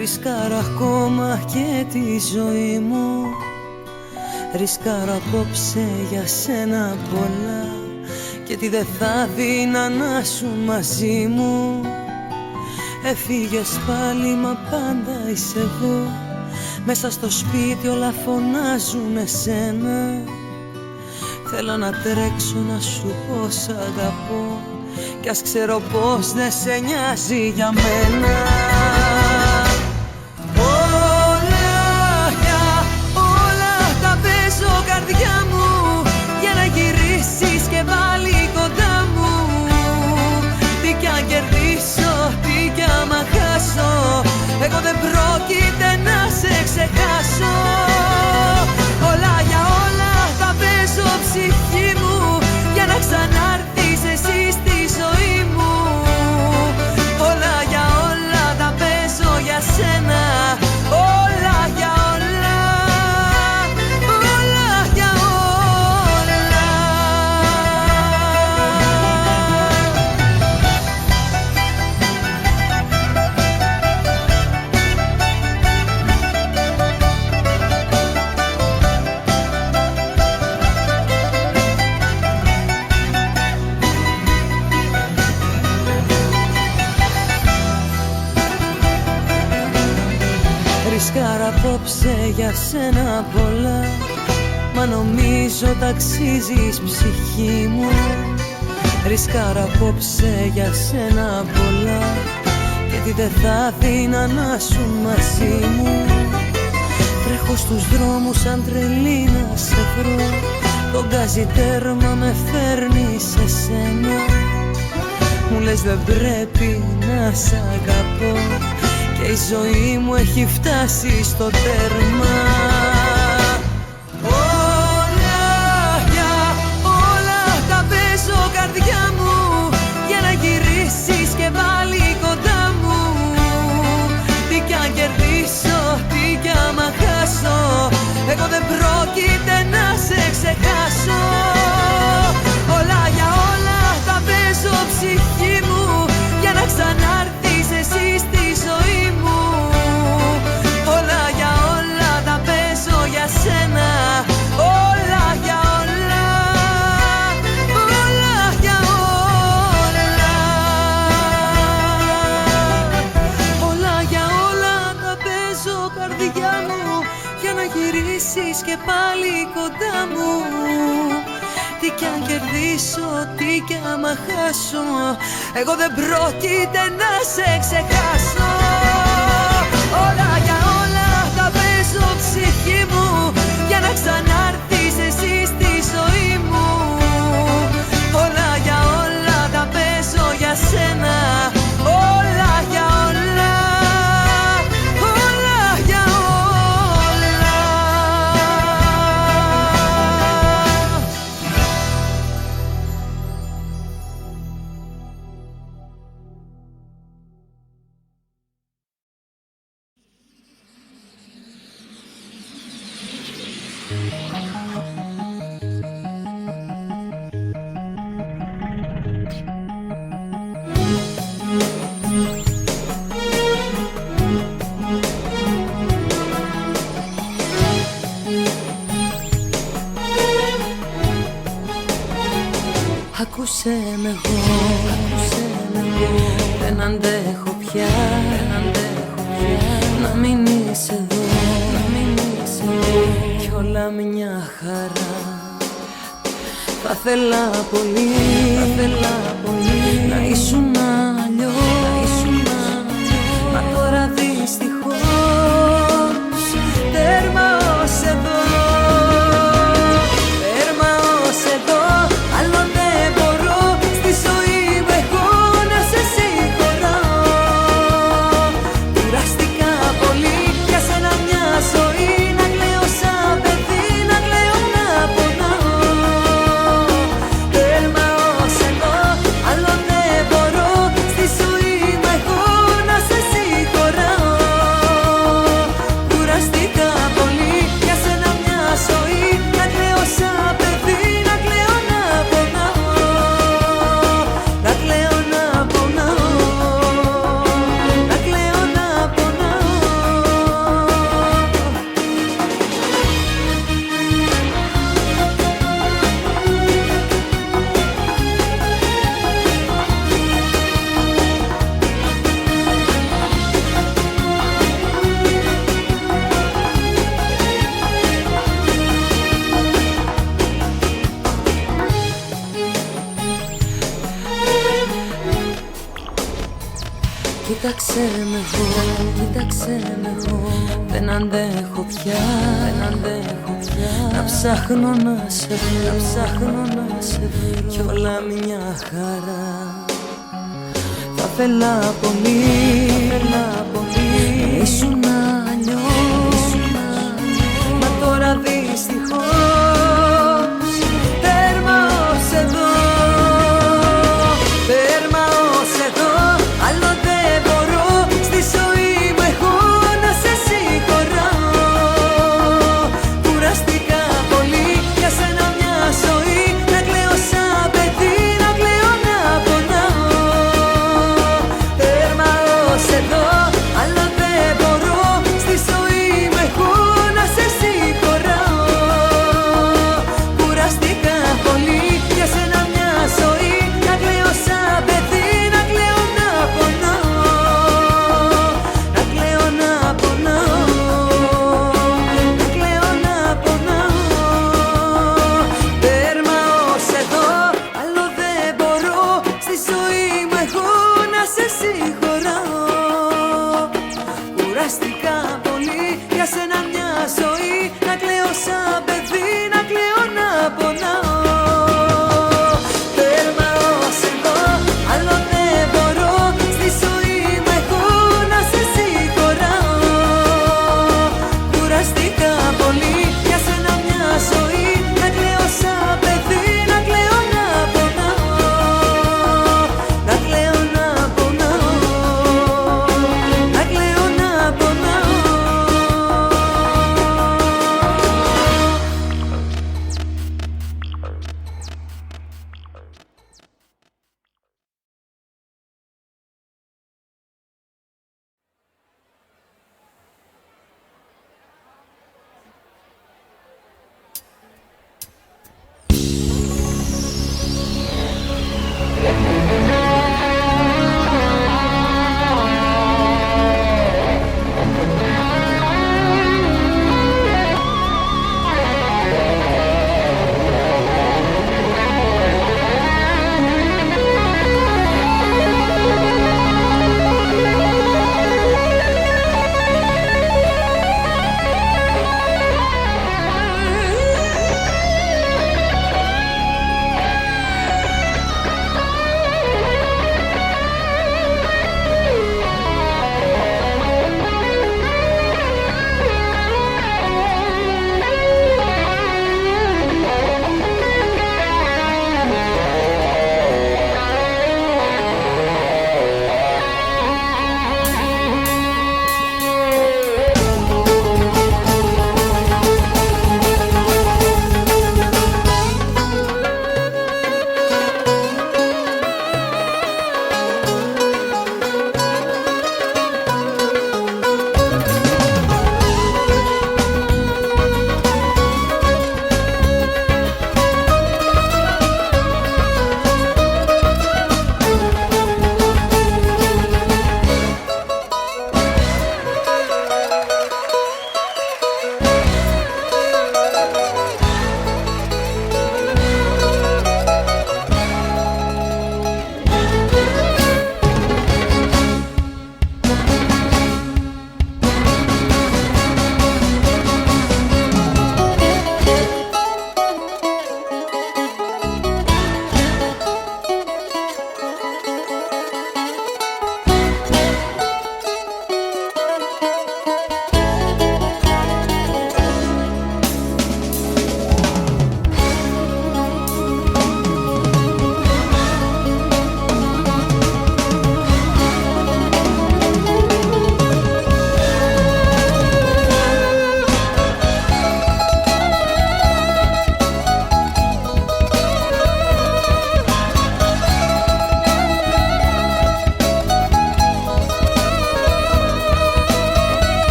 Ρισκάρω ακόμα και τη ζωή μου. Ρισκάρω απόψε για σένα πολλά. Και τι δεν θα δίνα να σου μαζί μου. Έφυγες πάλι μα πάντα είσαι εδώ. Μέσα στο σπίτι όλα φωνάζουν εσένα. Θέλω να τρέξω να σου πω σ' αγαπώ. Κι ας ξέρω πως δεν σε νοιάζει για μένα. Όλα τα παίζω καρδιά μου. Για να γυρίσεις και πάλι κοντά μου. Τι κι αν κερδίσω, τι κι άμα χάσω, εγώ δεν πρόκειται να σε ξεχάσω. Όλα για όλα τα παίζω ψυχή μου. Για να ξανάρθεις εσύ στη ζωή μου. Όλα για όλα τα παίζω για σένα. Όλα για όλα. Όλα για όλα. Ρισκάρω απόψε για σένα πολλά. Μα νομίζω ταξίζεις ψυχή μου. Ρισκάρω απόψε για σένα πολλά. Και τι δεν θα δίνα να σου μαζί μου. Τρέχω στους δρόμους σαν τρελή να σε βρω. Το γκάζι τέρμα με φέρνει σε σένα. Μου λες δεν πρέπει να σ' αγαπώ. Και η ζωή μου έχει φτάσει στο τέρμα. Όλα τα παίζω καρδιά μου. Για να γυρίσεις και πάλι κοντά μου. Τι κι αν κερδίσω, τι κι άμα χάσω, εγώ δεν πρόκειται να σε ξεχάσω. Όλα για όλα τα παίζω ψυχή μου. Για να ξανάρθεις εσύ στη ζωή μου. Όλα για όλα τα παίζω για σένα. Όλα για όλα. Όλα για όλα. Όλα για όλα τα παίζω καρδιά μου. Για να γυρίσεις και πάλι κοντά μου. Τι κι αν κερδίσω, τι κι άμα χάσω, εγώ δεν πρόκειται να σε ξεχάσω. Όλα για όλα τα παίζω ψυχή μου. Για να ξανάρθεις εσύ στη ζωή μου. Όλα για όλα τα παίζω για σένα. Όλα για όλα. Όλα για όλα. Ακούσέ με εγώ, δεν αντέχω πια να μείνεις εδώ, κι όλα μια χαρά. Θα θέλα πολύ να ήσουν αλλιώς, μα τώρα δυστυχώς τέρμα ως εδώ. Τέρμα ως εδώ, άλλο δεν μπορώ στη ζωή μου εγώ να σε συγχωρώ. Κουραστικά πολύ για σένα μια ζωή, να κλαίω σαν παιδί, να κλαίω να πονάω. Τέρμα ως εδώ, άλλο δεν μπορώ στη ζωή Κοίταξε με εγώ, κοίταξε με εγώ. Δεν αντέχω πια, δεν αντέχω πια. Να ψάχνω να σε βρω, να ψάχνω να σε βρω. Κι όλα μια χαρά. Θα θέλα πολύ, θέλα πολύ. Ήσουν αλλιώς, μα τώρα δυστυχώς τέρμα ως εδώ, τέρμα ως εδώ. Άλλο δεν μπορώ στη ζωή μου εγώ να σε συγχωράω. Κουραστικά πολύ για σένα μια ζωή. Να κλαίω σαν παιδί, να κλαίω να πονάω. Τέρμα ως εδώ, άλλο δεν μπορώ στη ζωή μου εγώ να σε συγχωράω. Κουραστικά πολύ για σένα μια ζωή. Να κλαίω σαν παιδί, να κλαίω να πονάω. Να κλαίω να πονάω. Να κλαίω να πονάω. Τέρμα ως εδώ, άλλο δεν μπορώ στη ζωή μου εγώ να σε συγχωράω. Κουραστικά πολύ για σένα μια ζωή. Να κλαίω σαν παιδί, να κλαίω να πονάω. Τέρμα ως εδώ, άλλο δεν μπορώ στη ζωή μου εγώ να σε συγχωράω. Κουραστικά πολύ για σένα μια ζωή. Να κλαίω σαν παιδί, να κλαίω να πονάω. Να κλαίω να πονάω. Να κλαίω να πονάω.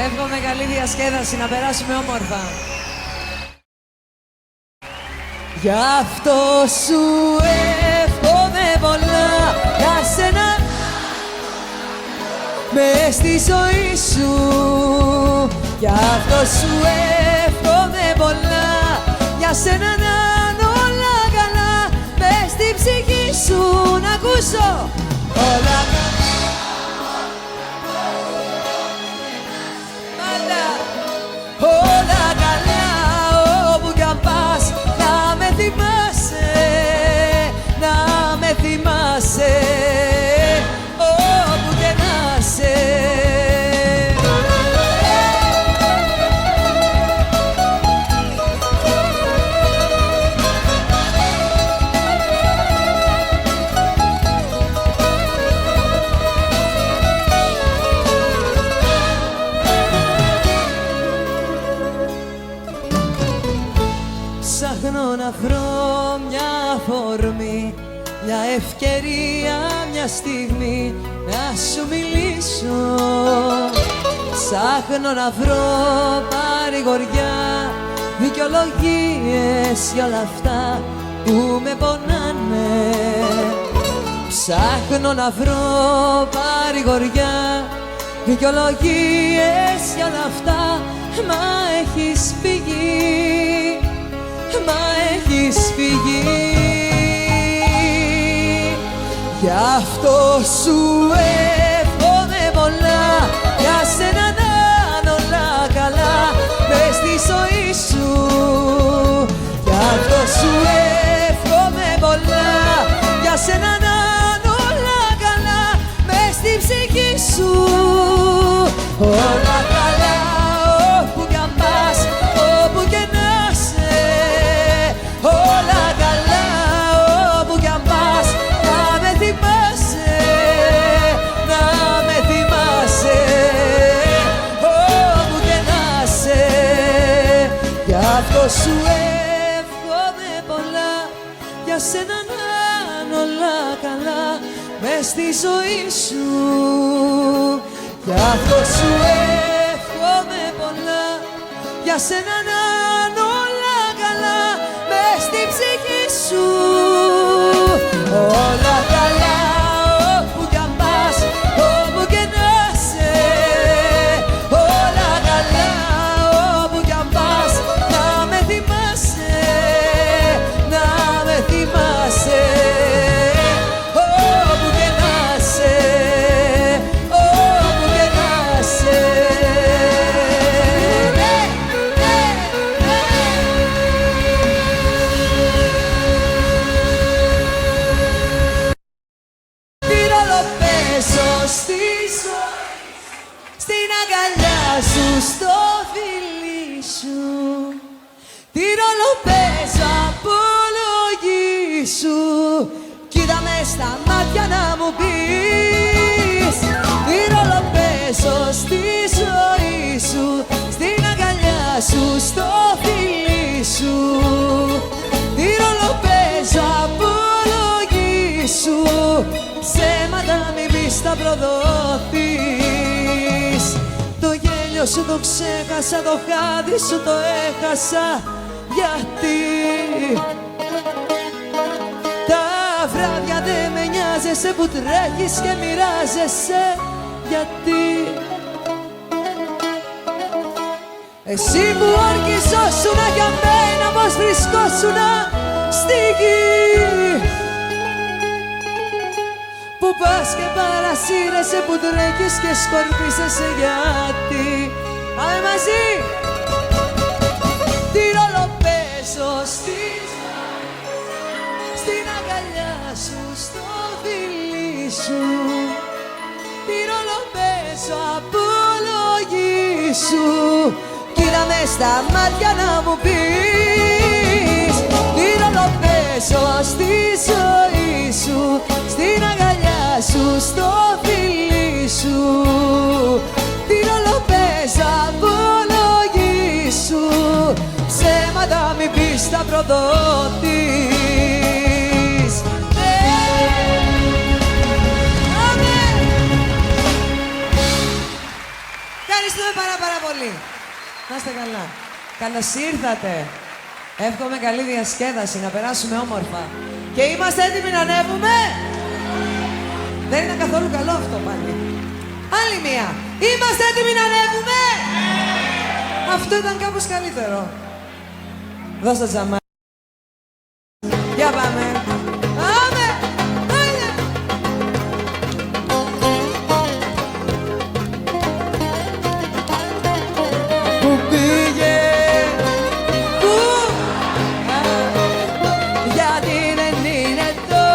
Εύχομαι καλή διασκέδαση, να περάσουμε όμορφα. Γι' αυτό σου εύχομαι πολλά, για σένα μες στη ζωή σου. Γι' αυτό σου εύχομαι πολλά, για σένα να είναι όλα καλά, μες στη ψυχή σου να ακούσω όλα καλά. Όλα καλά, όπου κι αν πας, να με θυμάσαι, να με θυμάσαι, όπου και να είσαι. Ψάχνω να βρω μια αφορμή, μια ευκαιρία, μια στιγμή να σου μιλήσω. Ψάχνω να βρω παρηγοριά, δικαιολογίες για όλα αυτά που με πονάνε. Ψάχνω να βρω παρηγοριά, δικαιολογίες για όλα αυτά, μα έχεις φύγει, μα έχεις φύγει. Γι' αυτό σου εύχομαι πολλά, για σένα να είναι όλα καλά, μες στη ζωή σου. Γι' αυτό σου εύχομαι πολλά, για σένα να είναι όλα καλά, μες στη ψυχή σου. Όλα καλά, όπου κι αν πας, όπου και να είσαι. Όλα καλά, όπου κι αν πας, να με θυμάσαι, να με θυμάσαι, όπου και να είσαι. Γι' αυτό σου εύχομαι πολλά, για σένα να είναι όλα καλά, μες στη ζωή σου. Γι' αυτό σου εύχομαι πολλά, για σένα να είναι όλα καλά, μες στη ψυχή σου. Όλα καλά, όπου κι αν πας, όπου και να είσαι. Όλα καλά, όπου κι αν πας, να με θυμάσαι, να με θυμάσαι, όπου και να είσαι, όπου και να είσαι. Στην αγκαλιά σου, στο φιλί σου, τι ρόλο παίζω, απολογήσου. Κοίτα με στα μάτια να μου πεις, τι ρόλο παίζω στη ζωή σου, στην αγκαλιά σου, στο φιλί σου. Τι ρόλο παίζω, απολογήσου. Ψέματα μην πεις, τα προδοθείς. Το γέλιο σου το ξέχασα, το χάδι σου το έχασα. Γιατί τα βράδια δεν με νοιάζεσαι που τρέχεις και μοιράζεσαι. Γιατί εσύ που ορκιζόσουνα για μένα, πως βρισκόσουνα στη γη. Που πας και παρασύρεσαι, που τρέχεις και σκορπίζεσαι. Γιατί πάμε μαζί. Τι ρόλο παίζω στην αγκαλιά σου, στο φιλί σου. Τι ρόλο παίζω, απολογήσου. Κοίτα με στα μάτια να μου πεις, τι ρόλο παίζω στη ζωή σου, στην αγκαλιά σου, στο φιλί σου. Τι ρόλο παίζω, απολογήσου. Ψέματα μην πεις, τα προδοθείς. πολύ. Να είστε καλά. Καλώς ήρθατε. Εύχομαι καλή διασκέδαση, να περάσουμε όμορφα. Και είμαστε έτοιμοι να ανέβουμε. Δεν ήταν καθόλου καλό αυτό πάλι. Άλλη μία. Είμαστε έτοιμοι να ανέβουμε. Αυτό ήταν κάπως καλύτερο. Δώστε τζαμά. Για πάμε. Πάμε. Πάμε. Πού πήγε, πού, γιατί δεν είναι εδώ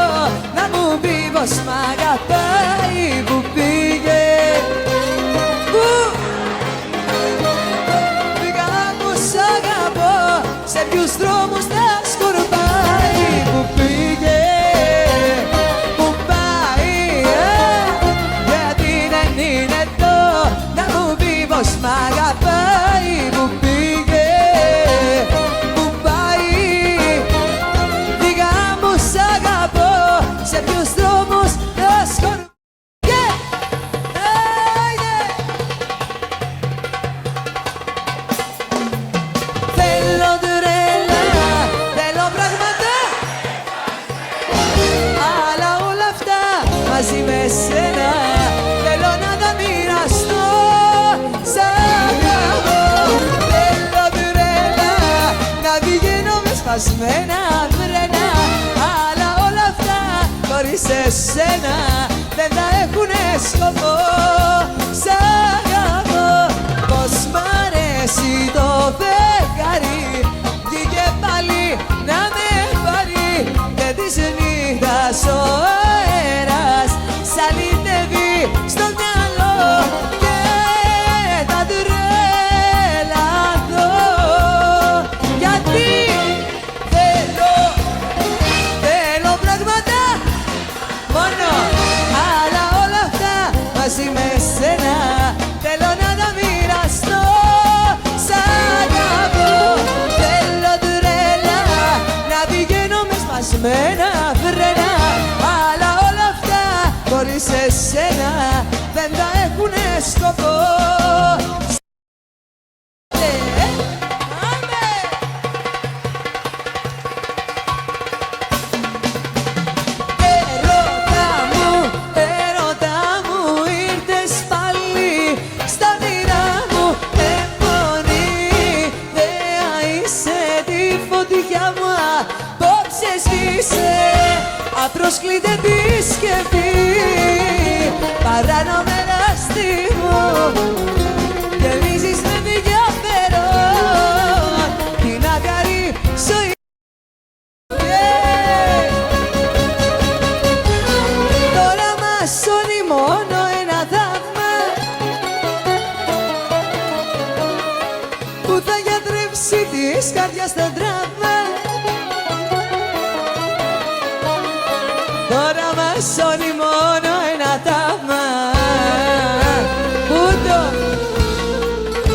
να μου πει πως μ' αγαπάει. Πού πήγε, πού, πήγα που σ' αγαπώ, σε ποιους δρόμους θα σκορπάει. Πού πήγε, πού πάει, γιατί δεν είναι εδώ να μου πει πως μ' αγαπάει. Πού πήγε, πού πάει, πήγα που σ' αγαπώ, σε ποιους δρόμους θα σκορπάει. Θέλω τρέλα, θέλω πράγματα, αλλά όλα αυτά μαζί με σένα θέλω να τα μοιραστώ. Σ' αγαπώ. Θέλω τρέλα, να πηγαίνω με σπασμένα φρένα, αλλά όλα αυτά χωρίς εσένα δεν θα έχουνε σκοπό. Σ' αγαπώ. Πως μ' αρέσει το φεγγάρι, βγήκε πάλι να με πάρει, και της νύχτας ο αέρας σ' αλυτεύει στο μυαλό και θα τρελαθώ. Γιατί θέλω πράγματα μόνο, αλλά όλα αυτά μαζί με σένα θέλω να τα μοιραστώ. Σ' αγαπώ. Θέλω τρέλα, να πηγαίνω με σπασμένα φρένα, αλλά όλα αυτά χωρίς εσένα δεν θα έχουνε σκοπό. Έρωτα μου, ήρθες πάλι στα όνειρά μου. Αιώνια είσαι, τη φωτιά μου απόψε σβήσε. Απρόσκλητη επισκεφτή, παράνομο ελαστικό, γεμίζεις με ενδιαφέρον την αγαρή ζωή. Τώρα μας σώνει μόνο ένα θαύμα που θα γιατρέψει της καρδιάς το τραύμα. Τώρα μας σώνει μόνο ένα θαύμα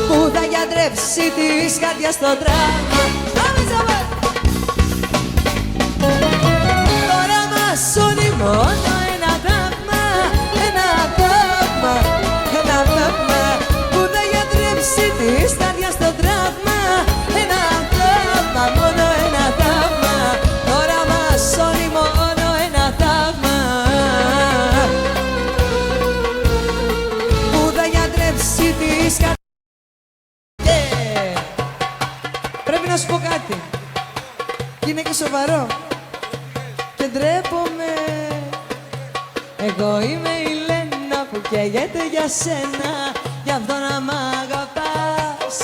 που θα γιατρέψει της καρδιάς το τραύμα. Τώρα μας σώνει μόνο ένα θαύμα, ένα θαύμα, ένα θαύμα που θα γιατρέψει της καρδιάς το τραύμα. Ένα θαύμα, μόνο ένα θαύμα. Τώρα μας σώνει μόνο ένα θαύμα που θα γιατρέψει της καρδιάς. Πρέπει να σου πω κάτι, και είναι και σοβαρό και ντρέπομαι. Εγώ είμαι η Λένα που καίγεται για σένα, γι' αυτό να μ' αγαπάς.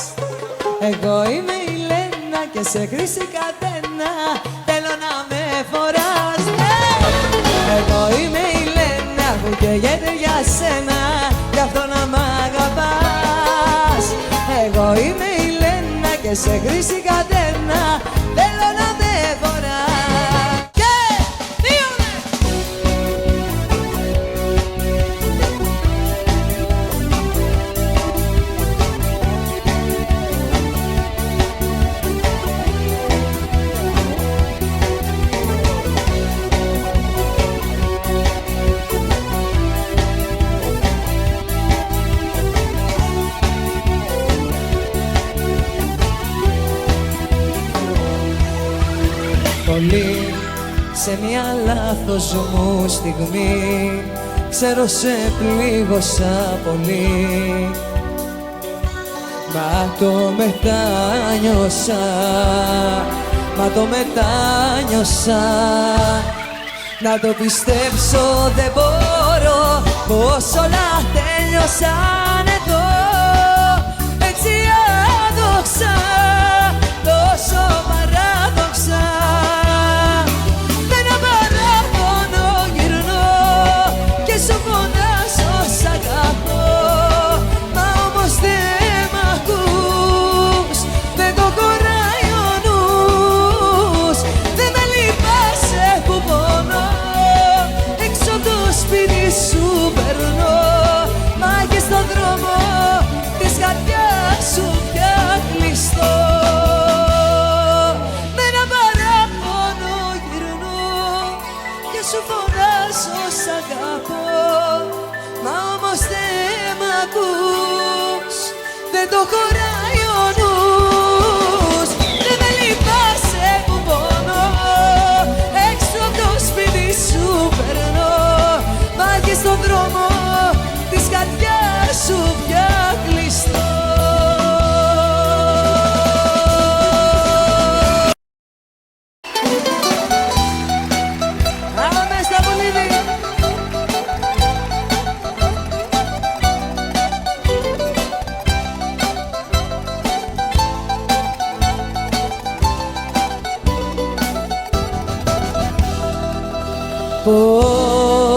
Εγώ είμαι η Λένα και σε χρήση καθένα θέλω να με φοράς. Εγώ είμαι η Λένα που καίγεται για σένα, γι' αυτό να μ' αγαπάς. Εγώ είμαι η Λένα και σε χρήση καθένα θέλω να με φοράς. πολύ. Σε μια λάθος μου στιγμή ξέρω σε πλήγωσα πολύ. Μα το μετάνιωσα, μα το μετάνιωσα. Να το πιστέψω δεν μπορώ, πως όλα τέλειωσαν εδώ. Έτσι άδοξα, τόσο παράδοξα. Με ένα παράπονο γυρνώ και σου φωνάζω σ' αγαπώ. Μα όμως δεν μ' ακούς, δεν το χωράει ο νους. Δεν με λυπάσαι που πονώ, έξω από το σπίτι σου περνώ. Μα και στον δρόμο της καρδιάς σου πια κλειστό. Με ένα παράπονο γυρνώ και σου φωνάζω σ' αγαπώ. Μα όμως δεν μ' ακούς, δεν το χωράει ο νους. Δεν με λυπάσαι που πονώ, έξω από το σπίτι σου περνώ. Μα και στον δρόμο της καρδιάς σου πια κλειστό. Πάμε στα Πολύδη. Πόσα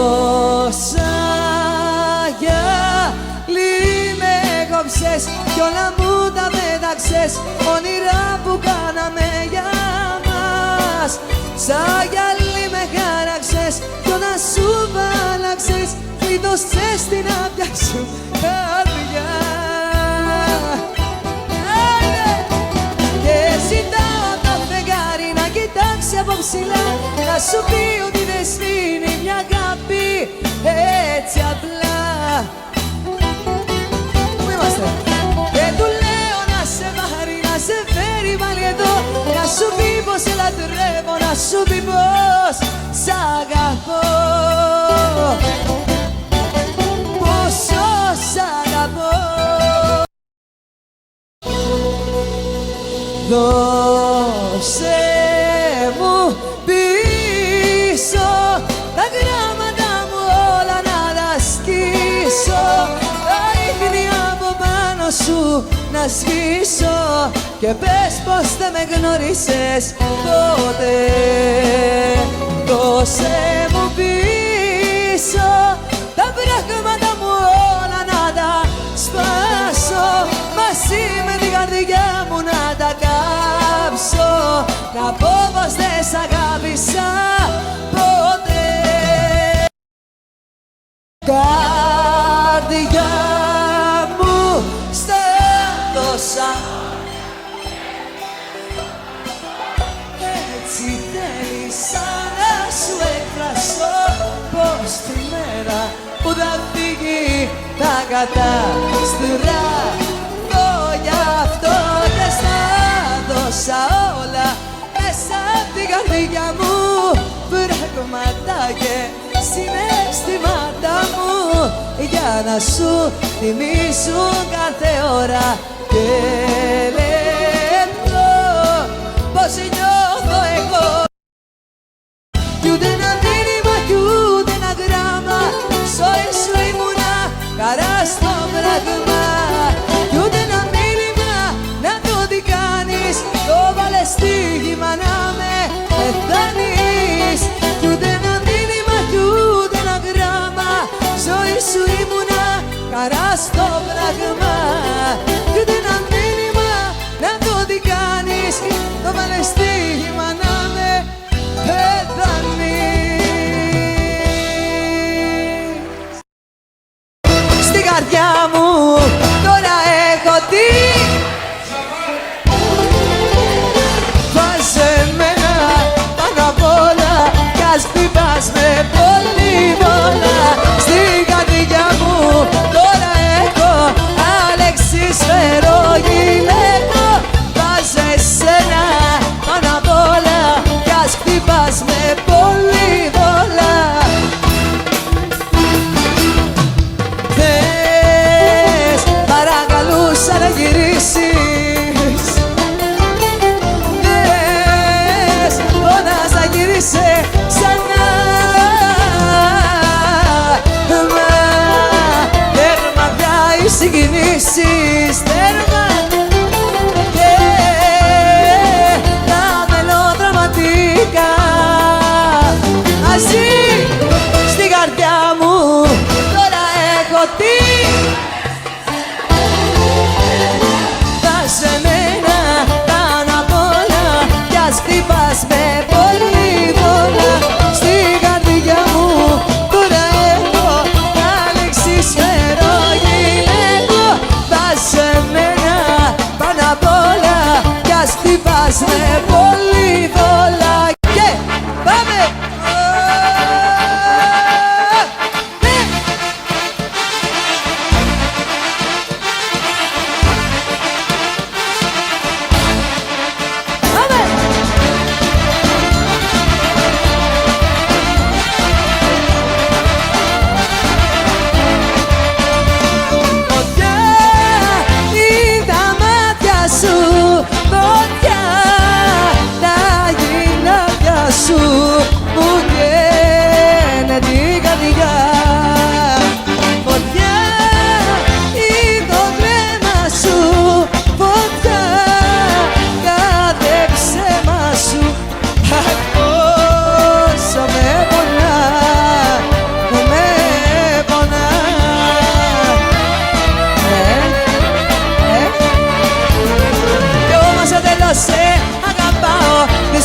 γυαλί με κόψες κι όλα μου τα πέταξες, όνειρα που κάναμε για μας. Σαν γυαλί με χάραξες κι όταν σου βάλαξες, κλείδωσες την άπια σου καρδιά. Και ζητάω το φεγγάρι να κοιτάξει από ψηλά, να σου πει ότι δεν σβήνει μια αγάπη έτσι απλά. Πού είμαστε? Και του λέω να σε πάρει, να σε φέρει πάλι εδώ, να σου πει πως σε λατρεύω, να σου πει πως σ' αγαπώ. Πόσο σ' αγαπώ. Δώσε μου πίσω τα γράμματα μου όλα να τα σκίσω, τα ίχνη από πάνω σου να σβήσω. Και πες πως δεν με γνώρισες ποτέ. Δώσε μου πίσω τα πράγματα μου όλα να τα σπάσω, μαζί με την καρδιά μου να τα κάψω, να πω πως δεν σ' αγάπησα ποτέ. Καρδιά μου στάδωσα, έτσι θέλησα να σου εκφραστώ, πως τη μέρα που θα φύγει τα κατάστρα. Γι' αυτό και στα δώσα όλα μέσα απ' την καρδιά μου, πράγματα και συναισθήματα μου, για να σου θυμίσουν κάθε ώρα και λεπτό πως νιώθω εγώ. Κι ούτε ένα μήνυμα κι ούτε ένα γράμμα, ζωή σου ήμουνα χαρά στο πράγμα. Κι ούτε ένα μήνυμα να το τι κάνεις, το βάλες στοίχημα να με πεθάνεις. Κι ούτε ένα μήνυμα κι ούτε ένα γράμμα, ζωή σου ήμουνα χαρά στο πράγμα. Κι ούτε ένα μήνυμα να το τι κάνεις, το βάλες στοίχημα να με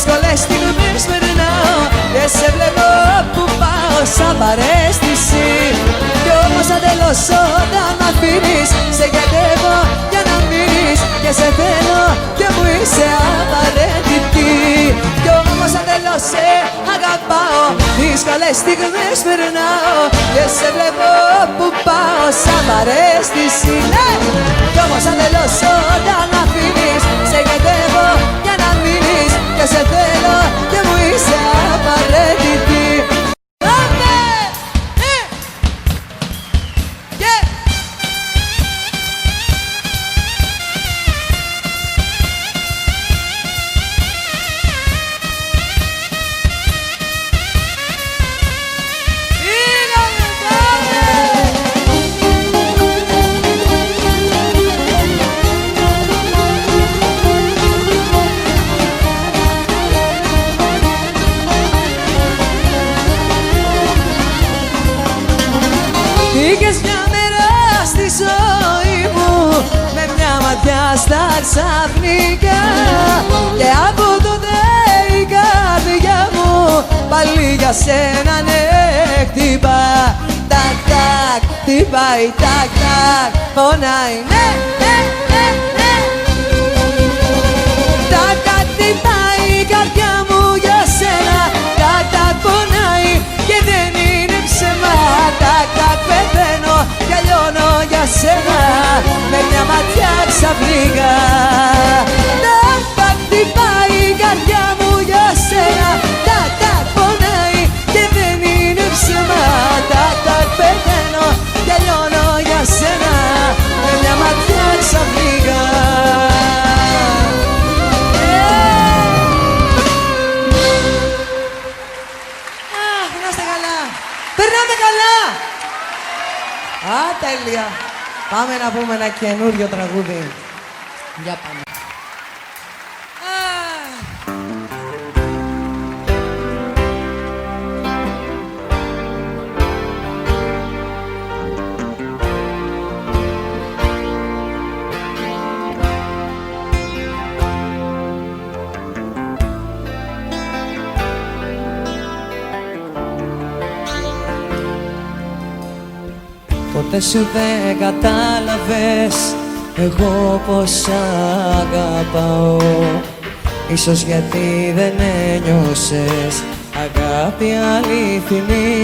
δύσκολες στιγμές περνάω και σε βλέπω που πάω σαν παρέστηση. Κι όμως αν τελώσω όταν μ' αφήνεις, σε γιατεύω για να μείνεις και σε θέλω και μου είσαι απαραίτητη. Κι όμως αν τελώσαι αγαπάω, δύσκολες στιγμές περνάω και σε βλέπω που πάω σαν παρέστηση. Ναι! Κι όμως αν τελώσω όταν μ' αφήνεις, σε γιατεύω για να μείνεις και σε θέλω και μου είσαι απαραίτητη. Πήγες μια μέρα στη ζωή μου με μια ματιά στα ξαφνικά και από τότε η καρδιά μου πάλι για σένα ναι χτυπά. Τακ τακ, χτυπάει τακ τακ, πονάει ναι ναι ναι ναι. Τακ τακ, χτυπάει η καρδιά μου για σένα. Τακ τακ, πονάει και δεν είναι ψέμα. Τακ τακ, πεθαίνω και λιώνω για σένα με μια ματιά ξαφνικά. Τακ τακ, χτυπάει η καρδιά μου για σένα. Τακ τακ, πονάει και δεν είναι ψέμα. Τακ τακ, πεθαίνω και λιώνω για σένα με μια ματιά ξαφνικά. Περνάμε καλά! Α, τέλεια! Πάμε να πούμε ένα καινούριο τραγούδι. Για πάμε. Ποτέ σου δεν κατάλαβες εγώ πως αγαπάω. Ίσως γιατί δεν ένιωσες αγάπη αληθινή.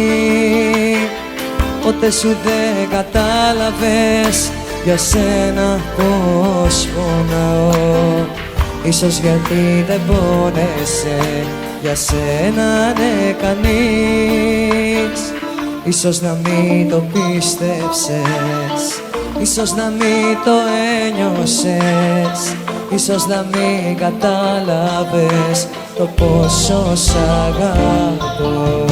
Ποτέ σου δεν κατάλαβες για σένα πως πονάω. Ίσως γιατί δεν πόνεσαι για σένα ναι κανείς. Ίσως να μην το πίστεψες, ίσως να μην το ένιωσες, ίσως να μην κατάλαβες το πόσο σ' αγαπώ.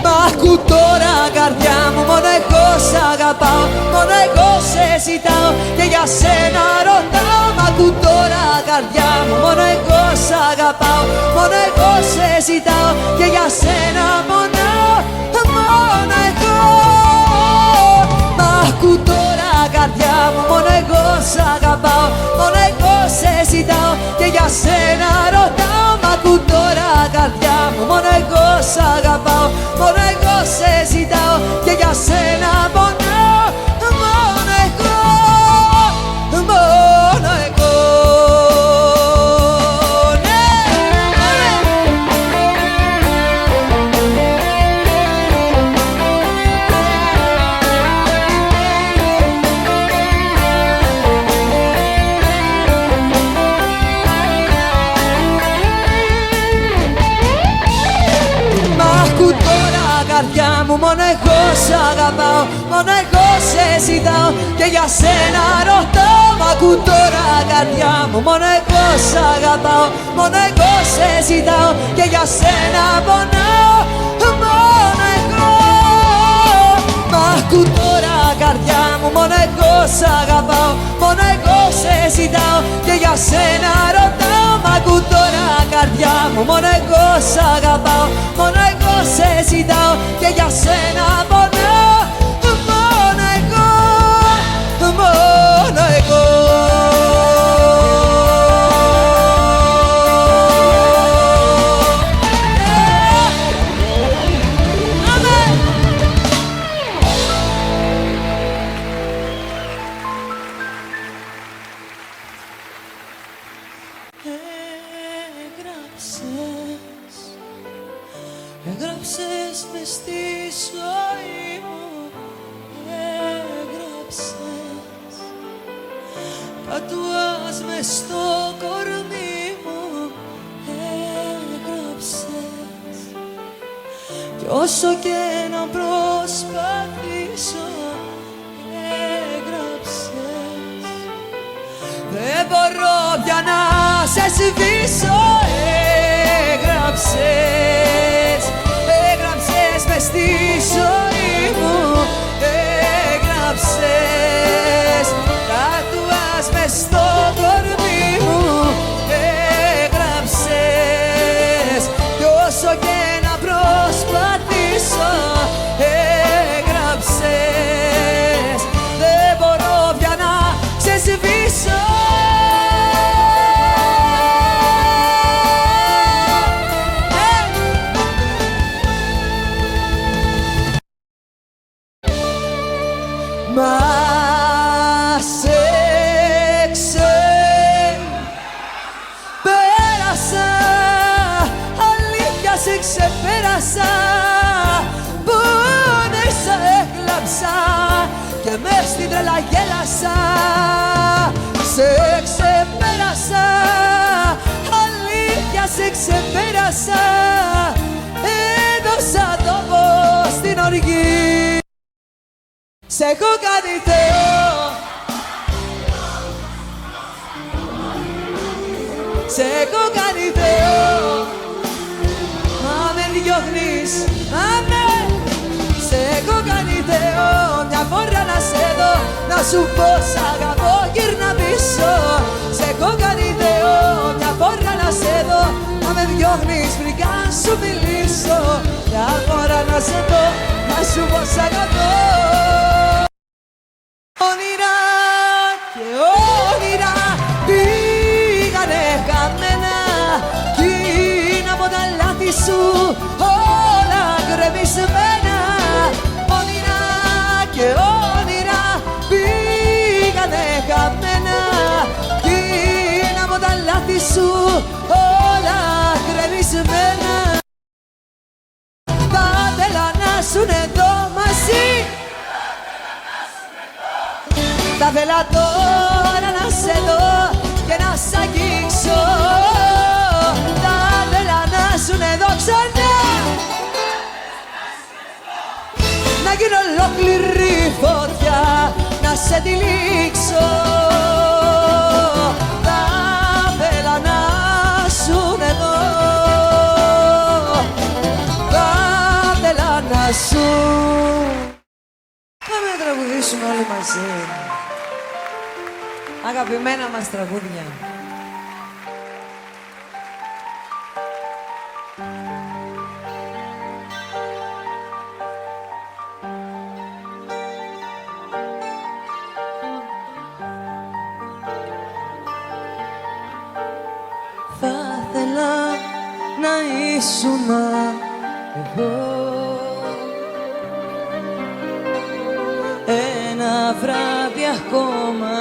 Μ' ακού τώρα καρδιά μου, μόνο εγώ σ' αγαπάω, μόνο εγώ σε ζητάω και για σένα ρωτάω. Μ' ακού τώρα καρδιά μου, μόνο εγώ σ' αγαπάω, μόνο εγώ σε ζητάω και για σένα πονάω, μόνο εγώ. Μ' ακού τώρα καρδιά μου, μόνο εγώ σ' αγαπάω, μόνο εγώ σε ζητάω και για σένα ρωτάω. Μ' ακού τώρα καρδιά μου, μόνο εγώ σ' αγαπάω, μόνο εγώ σε ζητάω και για σένα πονάω, μόνο εγώ, μόνο εγώ. Καρδιά μου, μόνο εγώ σ' αγαπάω, μόνο εγώ σε ζητάω και για σένα ρωτάω. Μ' ακού τώρα καρδιά μου, μόνο εγώ σ' αγαπάω, μόνο εγώ σε ζητάω και για σένα πονάω, μόνο εγώ. Μ' ακού τώρα καρδιά μου, μόνο εγώ σ' αγαπάω, μόνο εγώ σε ζητάω και για σένα ρωτάω. Μ' ακού τώρα καρδιά μου, μόνο εγώ σ' αγαπάω, μόνο εγώ σε ζητάω και για σένα πονάω, μόνο εγώ, μόνο εγώ. έγραψες μες στη ζωή μου, έγραψες τατουάζ μες στο κορμί μου, έγραψες κι όσο και να προσπαθήσω, έγραψες δεν μπορώ πια να σε σβήσω, έγραψες, έγραψες μες στη ζωή μου, έγραψες τατουάζ μες στο κορμί μου, έγραψες κι όσο και να προσπαθήσω, έγραψες δεν μπορώ πια να σε σβήσω. Μα σε ξεπέρασα, αλήθεια σε ξεπέρασα, πόνεσα, έκλαψα και μες στην τρέλα γέλασα. Σε ξεπέρασα, αλήθεια σε ξεπέρασα, έδωσα τόπο στην οργή. Σ' έχω κάνει Θεό, σ' έχω κάνει Θεό, μα με διώχνεις, αμέ. Σ' έχω κάνει Θεό, μια φορά να σε δω, να σου πω σ' αγαπώ, γύρνα πίσω. Σ' έχω κάνει Θεό, μια φορά να σε δω, να με διώχνεις πριν καν σου μιλήσω. Μια φορά να σε δω, να σου πω σ' αγαπώ. Όνειρα και όνειρα πήγανε χαμένα κι είναι από τα λάθη σου όλα γκρεμισμένα. Όνειρα και όνειρα πήγανε χαμένα κι είναι από τα λάθη σου όλα γκρεμισμένα. Θα ήθελα να σουν εδώ μαζί, θα θέλα τώρα να σε δω και να σ' αγγίξω. Θα θέλα να σουν εδώ ξανά, να γίνω ολόκληρη φωτιά, να σε τυλίξω. Θα θέλα να σουν εδώ, θα θέλα να σου. Πάμε να τραγουδήσουμε όλοι μαζί αγαπημένα μας τραγούδια. Θα ήθελα να ήσουν εδώ ένα βράδυ ακόμα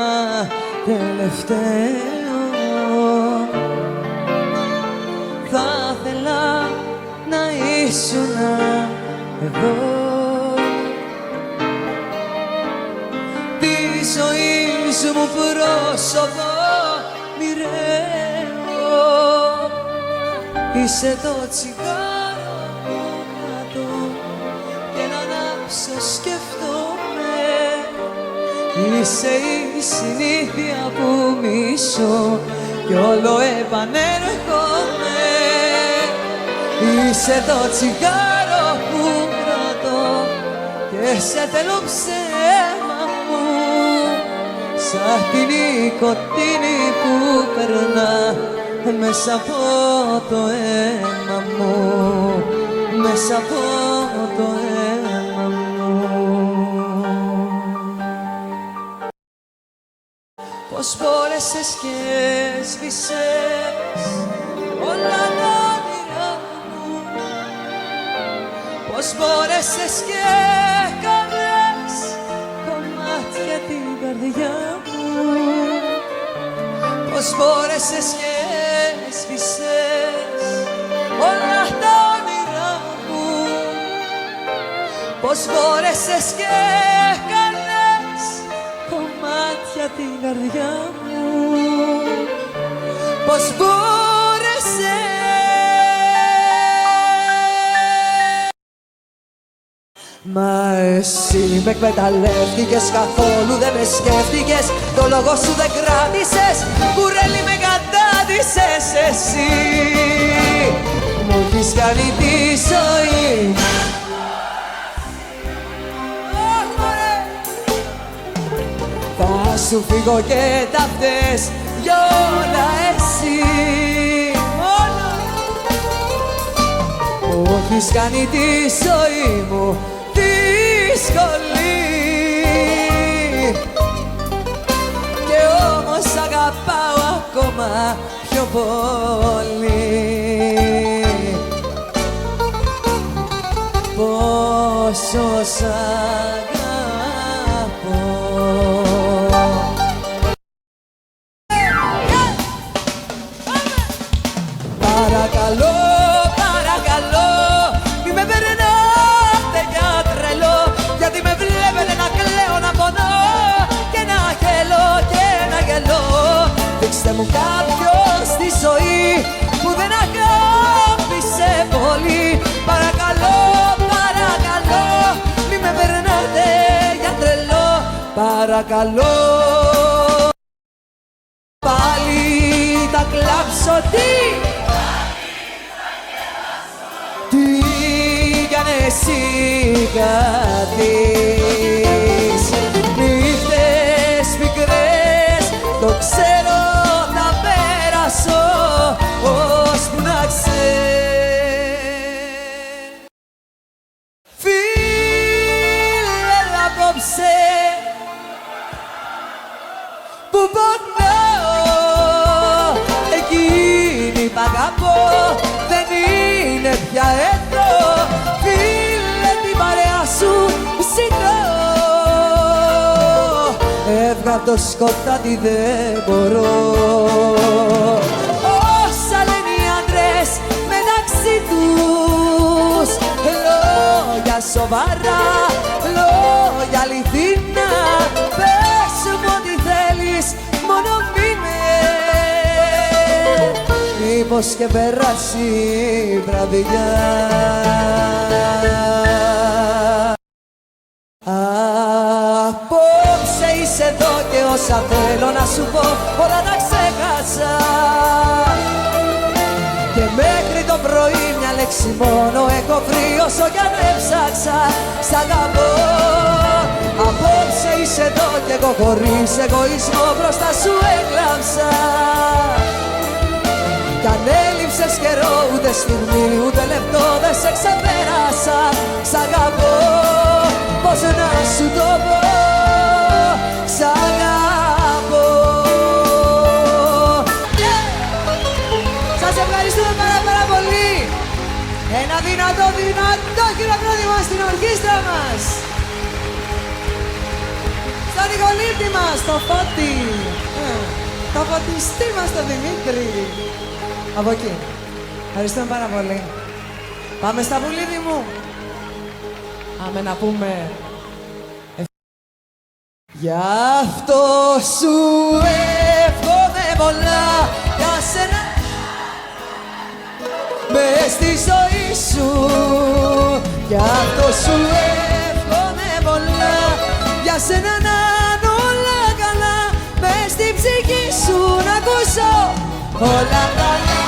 τελευταίο. Θα ήθελα να ήσουν εδώ, τη ζωή μου πρόσωπο μοιραίο. Είσαι το τσιγάρο που κρατώ και να ανάψω σκεφτόμαι. Είσαι η συνήθεια που μισώ κι όλο επανέρχομαι. Είσαι το τσιγάρο που κρατώ και σε θέλω ψέμα μου, σαν την νοικοτήνη που περνά μέσα από το αίμα μου, μέσα από το αίμα μου. Πως μπόρεσες και σβήσες όλα τα όνειρά μου, πως μπόρεσες και έκανες κομμάτια την καρδιά μου, πως μπόρεσες και σβήσες πως μπόρεσες και έκανες κομμάτια την καρδιά μου, πως μπόρεσες. Μα εσύ με εκμεταλλεύτηκες, καθόλου δεν με σκέφτηκες, το λόγο σου δεν κράτησες, κουρέλι με κατάδυσες. Εσύ μου έχεις κάνει τη ζωή. Θα σου φύγω και τα φταίς για όλα εσύ. Μου έχεις κάνει τη ζωή μου δύσκολη, και όμως αγαπάω ακόμα πιο πολύ. Πόσο σ' αγαπώ. Παρακαλώ, παρακαλώ, μη με περνάτε για τρελό, γιατί με βλέπετε να κλαίω, να πονώ και να γελώ και να γελώ. Δείξτε μου κάποιος στη ζωή που δεν αγάπησε πολύ. Παρακαλώ, παρακαλώ, μη με περνάτε για τρελό. Παρακαλώ, πάλι θα κλάψω. Τι κι αν εσύ κατείς, νύχτες πικρές, το ξέρω να πέρασω, ώσπου να ξέρεις. Φίλε, απόψε που πονάω, εκείνη που αγαπώ δεν είναι πια εδώ. Φίλε, την παρέα σου ζητώ, έβγα το σκοτάδι δεν μπορώ. Όσα λένε οι άντρες μεταξύ τους, λόγια σοβαρά, λόγια αληθινά, πες μου ό,τι θέλεις, μόνο μη με, μήπως και περάσει η βραδιά. Απόψε είσαι εδώ και όσα θέλω να σου πω όλα τα ξέχασα, και μέχρι το πρωί μια λέξη μόνο έχω βρει, όσο κι αν έψαξα. Σ' αγαπώ. Απόψε είσαι εδώ κι εγώ χωρίς εγωισμό μπροστά σου έκλαψα, κι αν έλειψες καιρό ούτε στιγμή ούτε λεπτό δεν σε ξεπέρασα. Σ' αγαπώ, πώς να σου το πω, σ' αγαπώ. Σας ευχαριστούμε πάρα πολύ. Ένα δυνατό χειροκρότημα στην ορχήστρα μας, στον Νικολίτη μας, το Φώτη, το φωτιστή μας, το Δημήτρη. Από εκεί. Ευχαριστούμε πάρα πολύ. Πάμε στα Βουλίδη μου. Πάμε να πούμε. Γι' αυτό σου εύχομαι πολλά, για σένα μες στη ζωή σου. Γι' αυτό σου εύχομαι πολλά, για σένα να είναι όλα καλά, μες στη ψυχή σου να ακούσω όλα καλά.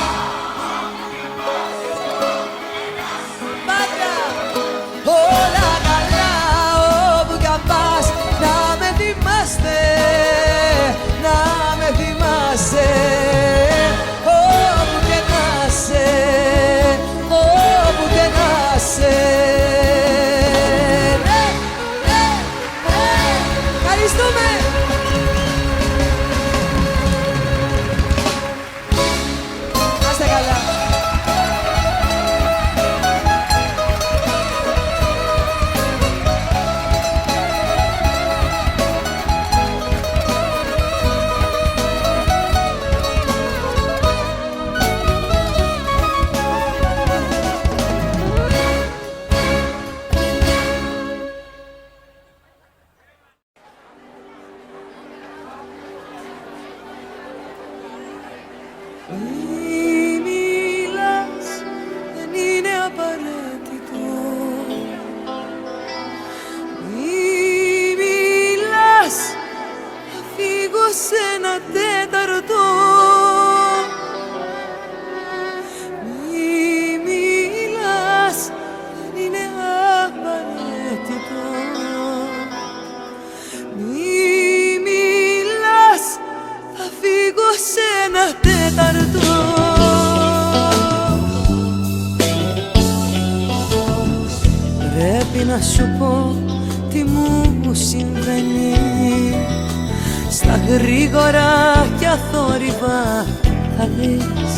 Πάντα όλα καλά, όπου κι αν πας να με θυμάστε, να με θυμάστε. Όπου και να σε, όπου και να σε. Ευχαριστούμε. σου πω τι μου συμβαίνει. Στα γρήγορα κι αθόρυβα θα δεις,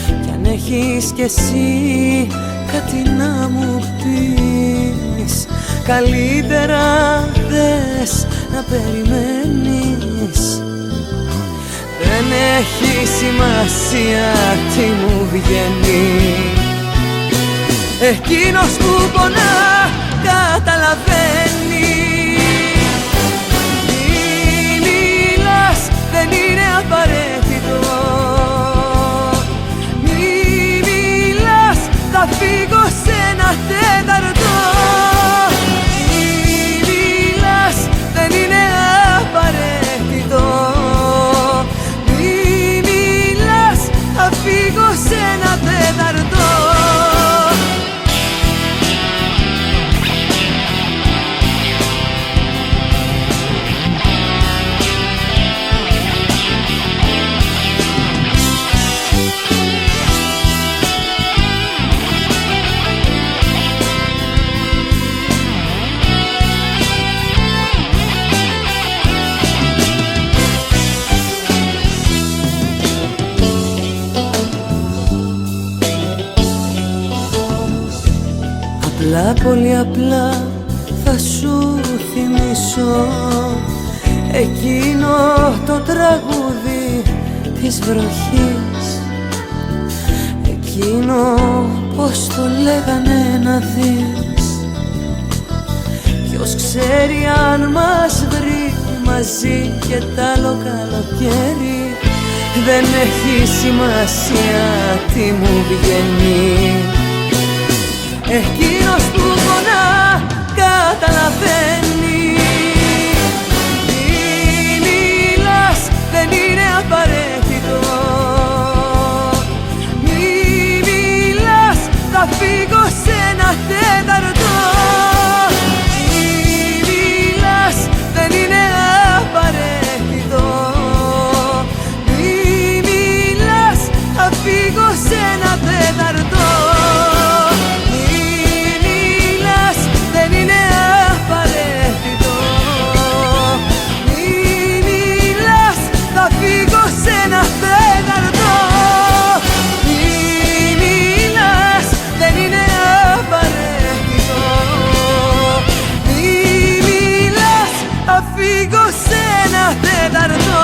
κι αν έχεις κι εσύ κάτι να μου πεις, καλύτερα δες να περιμένεις. Δεν έχει σημασία τι μου βγαίνει, εκείνος που πονά καταλαβαίνει. Μη μιλάς, δεν είναι απαραίτητο. Μη μιλάς, θα φύγω σε ένα τέταρτο. Μη μιλάς, δεν είναι απαραίτητο. Μη μιλάς, θα φύγω σε ένα τέταρτο. Απλά, πολύ απλά θα σου θυμίσω εκείνο το τραγούδι της βροχής, εκείνο πως το λέγανε να δεις. Ποιος ξέρει αν μας βρει μαζί και τ' άλλο καλοκαίρι. Δεν έχει σημασία τι μου βγαίνει, εκείνος που πονά καταλαβαίνει. Μη μιλάς, δεν είναι απαραίτητο. Μη μιλάς, θα φύγω σε ένα τέταρτο. Μη μιλάς, δεν είναι απαραίτητο. Μη μιλάς, θα φύγω σε ένα τέταρτο. Φύγω σε ένα τέταρτο.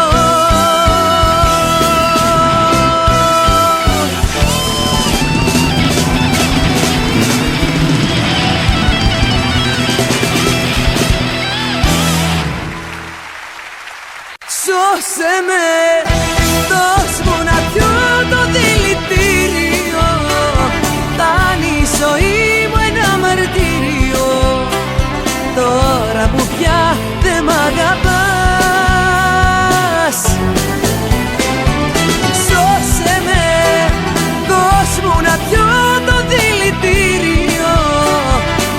Σώσε με, δώσ' μου να πιω το δηλητήριο. Φτάνει η ζωή μου ένα μαρτύριο. Τώρα που πια δεν μ' αγαπάς, σώσε με, δώσ' μου να πιω το δηλητήριο.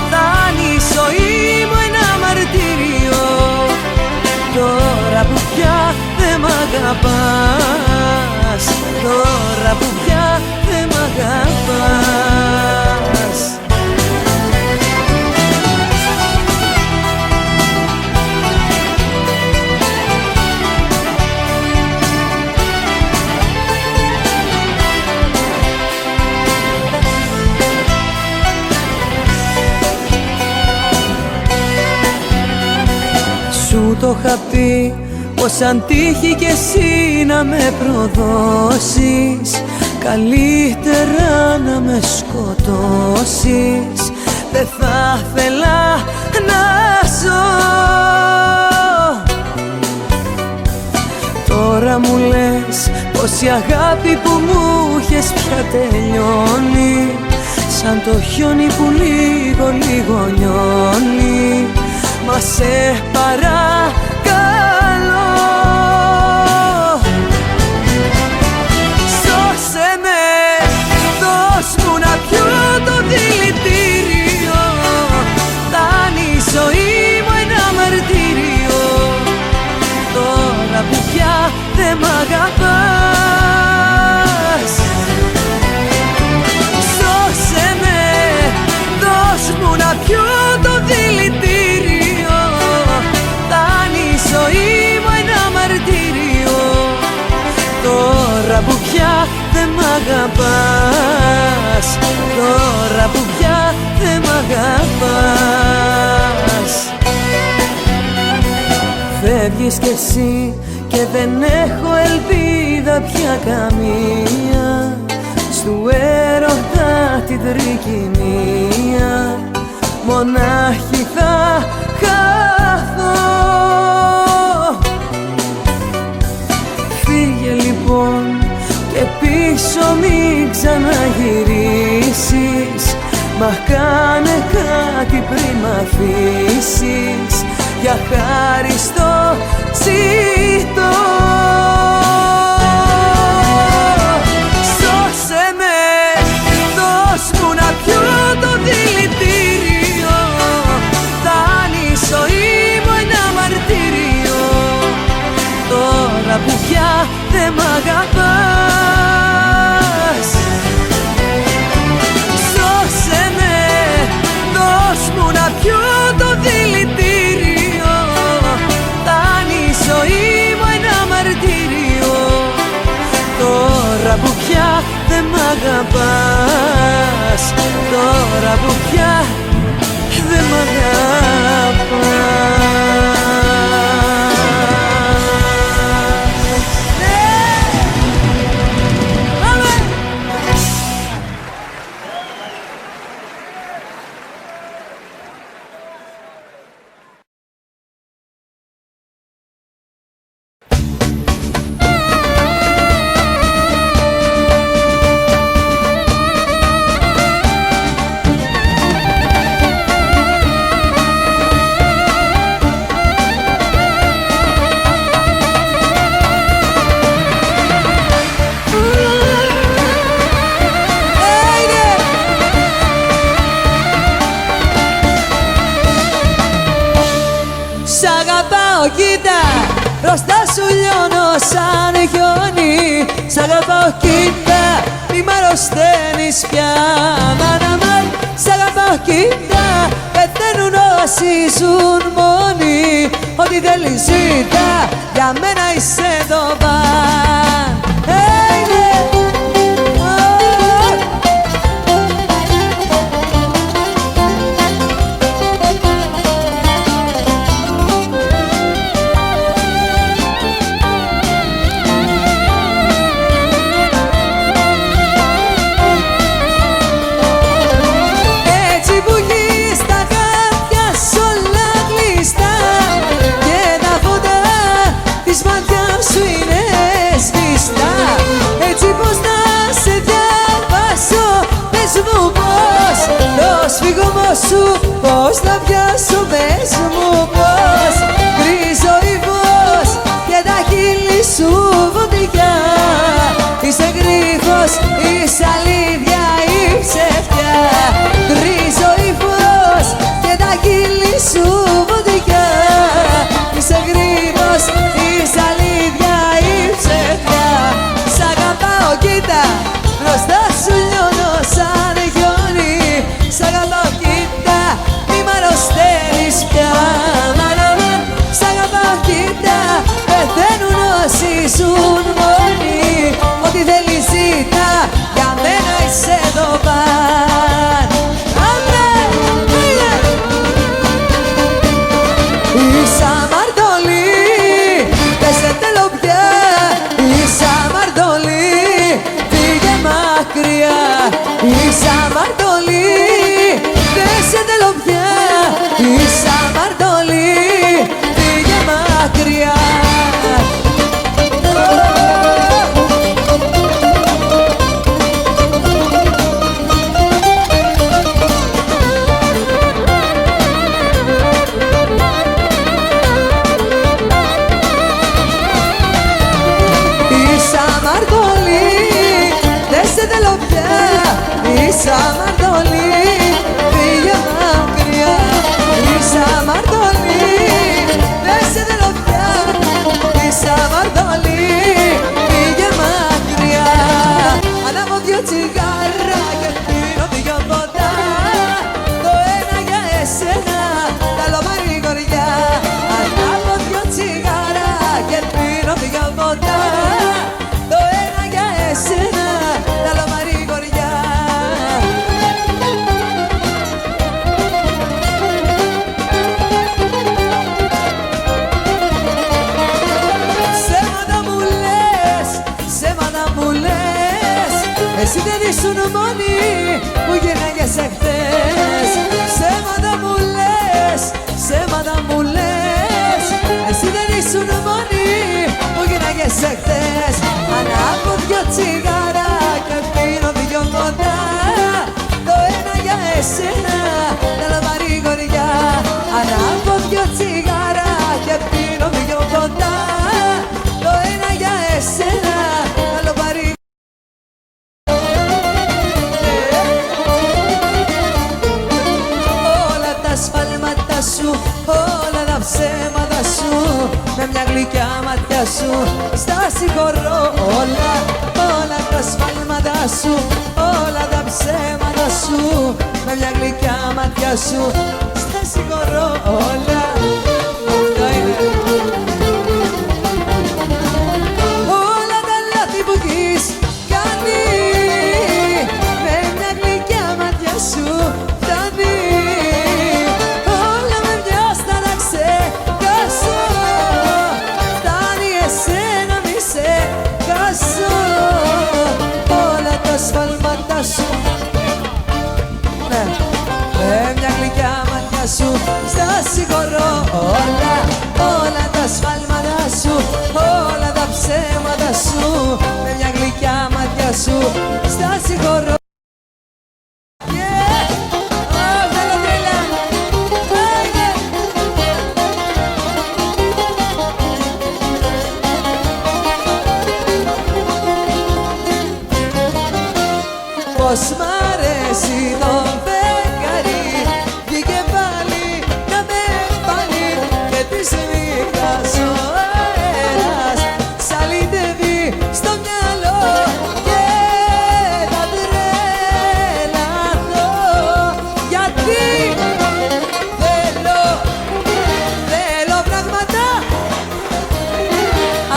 Φτάνει η ζωή μου ένα μαρτύριο. Τώρα που πια δεν μ' αγαπάς, τώρα που πια δεν μ' αγαπάς. Σου το είχα πει πως αν τύχει κι εσύ να με προδώσεις, καλύτερα να με σκοτώσεις. Δεν θα ήθελα να ζω. Τώρα μου λες πως η αγάπη που μου είχες πια τελειώνει, σαν το χιόνι που λίγο λίγο λιώνει. Μα σε παρακαλώ, σώσε με, δώσ' μου να πιω το δηλητήριο. Φτάνει η ζωή μου ένα μαρτύριο. Τώρα που πια δεν μ' αγαπάς, σώσε με, δώσ' μου αγαπάς, τώρα που πια δεν μ' αγαπάς. Φεύγεις κι εσύ και δεν έχω ελπίδα πια καμία, στου έρωτα την τρικυμία, μονάχη θα χαθώ. Φύγε λοιπόν και πίσω μην ξαναγυρίσεις, μα κάνε κάτι πριν μ' αφήσεις, για χάρη στο ζητώ. Σώσε με, δώσ' μου να πιω το δηλητήριο, φτάνει η ζωή μου ένα μαρτύριο, τώρα που πια δεν μ' αγαπάς. Σώσε με, δώσ' μου να πιω το δηλητήριο, φτάνει η ζωή μου ένα μαρτύριο, τώρα που πια δεν μ' αγαπάς, τώρα που πια δεν μ' αγαπάς. Κοίτα, μπροστά σου λιώνω σαν χιόνι. Σ' αγαπάω κοίτα, μη μ' αρρωσταίνεις πια. Μάνα, σ' αγαπάω κοίτα, πεθαίνουν όσοι ζουν μόνοι. Ό,τι θέλεις ζήτα, για μένα είσαι το παν. Σου, πώς θα πιάσω, πες μου πώς. Γκρίζο ή φως και τα χείλη σου φωτιά. Είσαι γρίφος, είσαι αλήθεια ή ψευτιά. Γκρίζο ή φως και τα χείλη σου φωτιά. Είσαι γρίφος, είσαι αλήθεια ή ψευτιά. Σ' αγαπάω κοίτα, μπροστά σου λιώνω σαν χιόνι. Σ' αγαπάω κοίτα, μη μ' αρρωσταίνεις πια. Μάνα, σ' αγαπάω κοίτα, πεθαίνουν όσοι ζουν μόνοι. Ό,τι θέλεις ζήτα, για μένα είσαι το παν. Είσαι αμαρτωλή, δεν σε θέλω πια. Είσαι αμαρτωλή, φύγε μακριά. Είσαι αμαρτωλή, δεν σε θέλω πια. Είσαι αμαρτωλή, φύγε μακριά. Είσαι αμαρτωλή, δεν σε θέλω πια. Είσαι αμαρτωλή, φύγε μακριά. Είσαι αμαρτωλή, δεν σε θέλω πια. Είσαι αμαρτωλή, φύγε μακριά. Ανάβω δυο τσιγάρα και πίνω δυο ποτά. Το ένα για εσένα, το άλλο μαριγοριά. Ανάβω δυο τσιγάρα και πίνω δυο ποτά. Το ένα για εσένα, το άλλο Εσύ δεν ήσουν μόνη που γίναγες εχθές. Ψέματα μου λες, ψέματα μου λες. Εσύ δεν ήσουν μόνη που γίναγες εχθές. Ανάβω δυο τσιγάρα και πίνω δυο κοντά. Το ένα για εσένα, τα λαβαρίγορια. Ανάβω δυο τσιγάρα και πίνω δυο κοντά. Το ένα για εσένα, τα λαβαρίγορια. Όλα τα σφάλματα σου, όλα τα ψέματα σου, με μια γλυκιά ματιά σου στα συγχωρώ. Όλα, όλα τα σφάλματα σου, όλα τα ψέματα σου, με μια γλυκιά ματιά σου στα συγχωρώ. Όλα, αυτό είναι. Όλα τα λάθη που έχεις κάνει, με μια γλυκιά ματιά σου φτάνει. Όλα με μια να ξεχάσω, φτάνει εσένα μη σε χάσω. Όλα τα σφάλματα σου, ναι, με μια γλυκιά ματιά σου στα συγχωρώ. Όλα, όλα τα σφάλματα σου, όλα τα ψέματα σου, με μια γλυκιά ματιά σου στα συγχωρώ. Πως μ' αρέσει το φεγγάρι, βγήκε πάλι να με πάλι και της νύχτας ο αέρας σαλίτευει στο μυαλό και θα τρελαθώ. Γιατί θέλω πράγματα,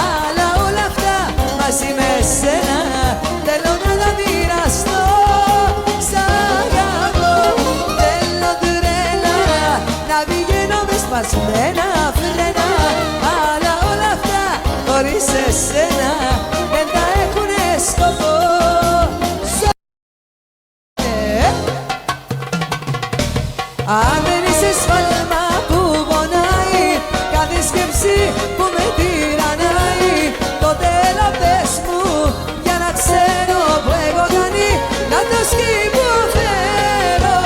αλλά όλα αυτά μαζί με σένα θέλω να τα μοιραστώ. Σπασμένα φρένα, αλλά όλα αυτά χωρίς εσένα δεν θα έχουνε σκοπό. Αν δεν είσαι σφάλμα που πονάει, κάθε σκέψη που με τυραννάει, τότε έλα πες μου για να ξέρω που έχω κάνει να το σκυποφέρω.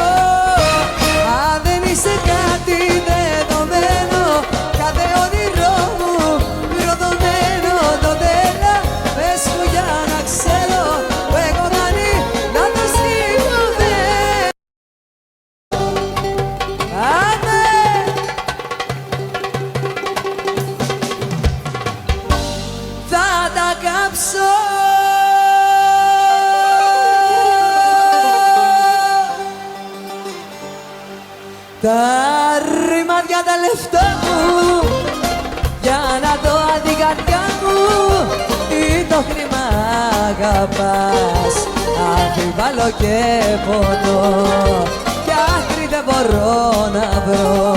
Αν δεν είσαι κάτι δεδομένο, κάθε όνειρό μου πληρωδωμένο, τότε έλα πες μου για να ξέρω που έχω κάνει να το σκυποφέρω. Θα τα κάψω. Τα ρημάδια τα λεφτά μου για να το δει η καρδιά μου, ή το χρήμα αγαπάς. Αμφιβάλλω και πονώ κι άκρη δεν μπορώ να βρω.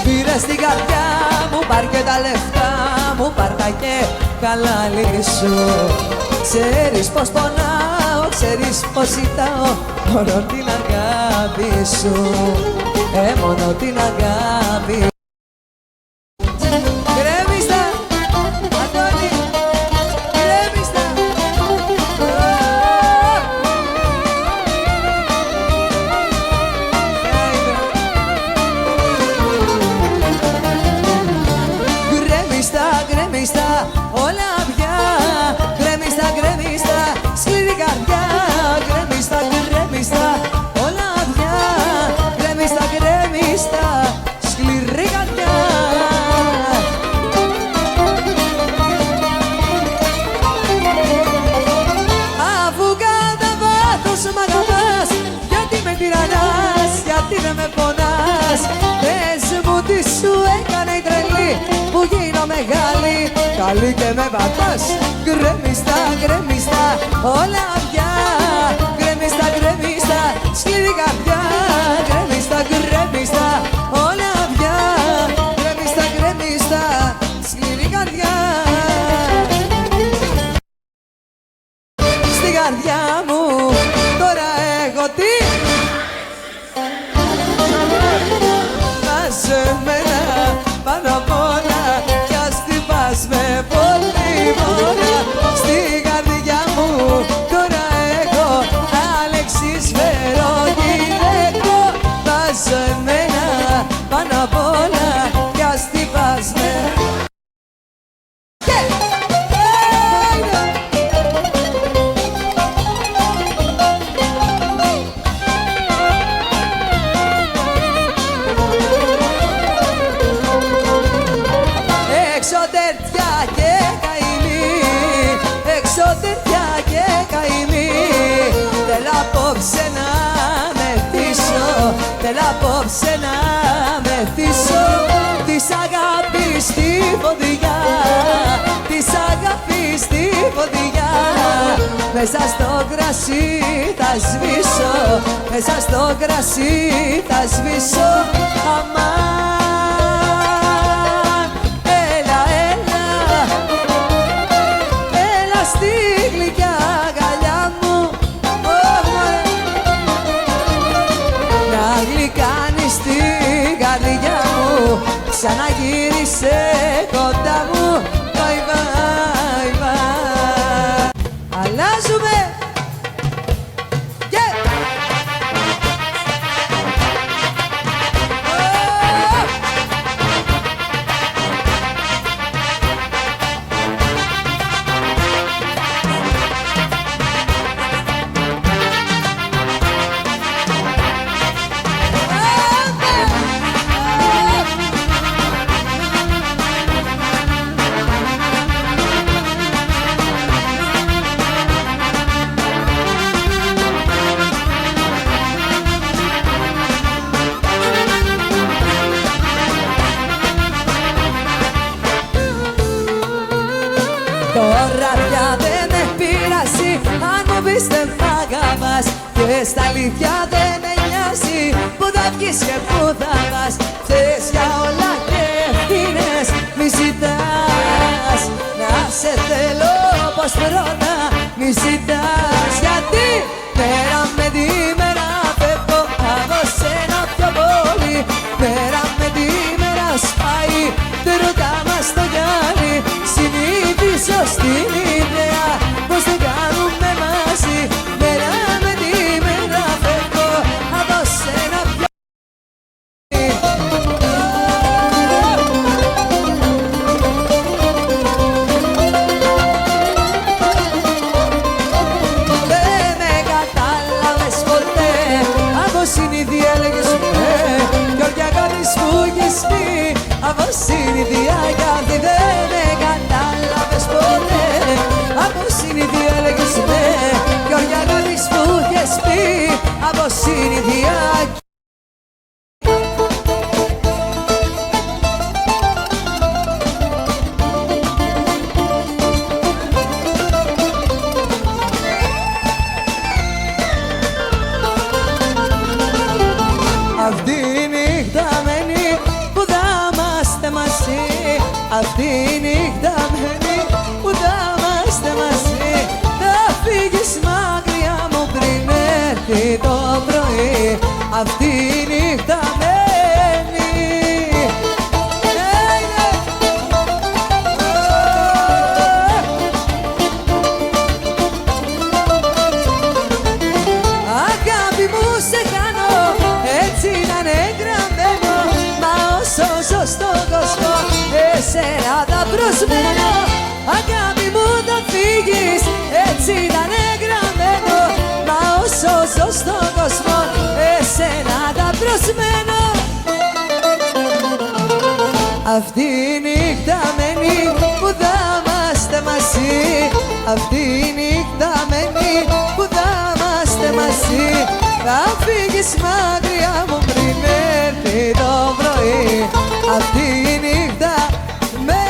Πήρες την καρδιά μου, πάρ' και τα λεφτά μου, πάρ' τα και καλά λύσου. Ξέρεις πως πονάω, ξέρεις πως ζητάω μόνο την αγάπη σου, μόνο την αγάπη. Γκρέμιστα, Αντώνη, γκρέμιστα. Γκρέμιστα, γκρέμιστα, όλα πια. Γκρέμιστα, γκρέμιστα, σκληρή καρδιά. Γκρέμιστα, γκρέμιστα, όλα πια. Γκρέμιστα, γκρέμιστα, σκληρή καρδιά. Αφού κατά βάθος μ' αγαπάς, γιατί με τυραννάς, γιατί δεν με πονάς. Πες μου τι σου έκανε η τρελή που γίνω μεγάλη, καλή και με πατάς. Γκρέμιστα, γκρέμιστα, όλα πια. Γκρέμιστα, γκρέμιστα, σκληρή καρδιά. Γκρέμιστα, γκρέμιστα, όλα πια. Γκρέμιστα, γκρέμιστα. καημή. Θέλω απόψε να μεθύσω, θέλω απόψε να μεθύσω της αγάπης στη φωτιά, της αγάπης στη φωτιά. Μέσα στο κρασί θα σβήσω, μέσα στο κρασί θα σβήσω. Αμάν, έλα, έλα, έλα στη γλυκιά αγκαλιά μου. Να γλυκάνεις την καρδιά μου, ξαναγύρισε κοντά μου. Bye, bye, bye. Αλλάζουμε! Yeah. Τώρα πια δεν με πειράζει αν μου πεις δεν μ' αγαπάς, και στα αλήθεια δεν με νοιάζει που θα βγεις και που θα πας. Θες για όλα και ευθύνες μη ζητάς, να σε θέλω όπως πρώτα μη ζητάς. Γιατί μέρα με τη μέρα φεύγω από σένα πιο πολύ, μέρα με τη μέρα σπάει, δεν ρωτά μας το γυάλι. Συνήθιζω στην ιδέα πως δεν κάνουμε μαζί, μέρα με τη μέρα φεύγω από σένα πιο δεν με κατάλαβες ποτέ, από συνήθεια έλεγες ναι, κι όλη αγάπης που έχεις πει από συνήθεια αγάπη. Δεν με κατάλαβες ποτέ, από συνήθεια έλεγες ναι, κι όλη αγάπης που έχεις πει από συνήθεια. Αυτή η νύχτα μένει που θα είμαστε μαζί, αυτή η νύχτα μένει που θα είμαστε μαζί. Θα φύγεις μακριά μου πριν έρθει το πρωί, αυτή η νύχτα μένει. Αγάπη μου σε κάνω, έτσι να είναι γραμμένο, μα όσο ζω στον κόσμο εσένα θα προσμένω. Αγάπη μου θα φύγεις, έτσι να είναι γραμμένο, μα όσο ζω στον κόσμο εσένα θα προσμένω. Αυτή η νύχτα μένει που θα είμαστε μαζί, αυτή η νύχτα μένει που θα είμαστε μαζί. Θα φύγεις μακριά μου πριν έρθει το πρωί, αυτή η νύχτα μένει.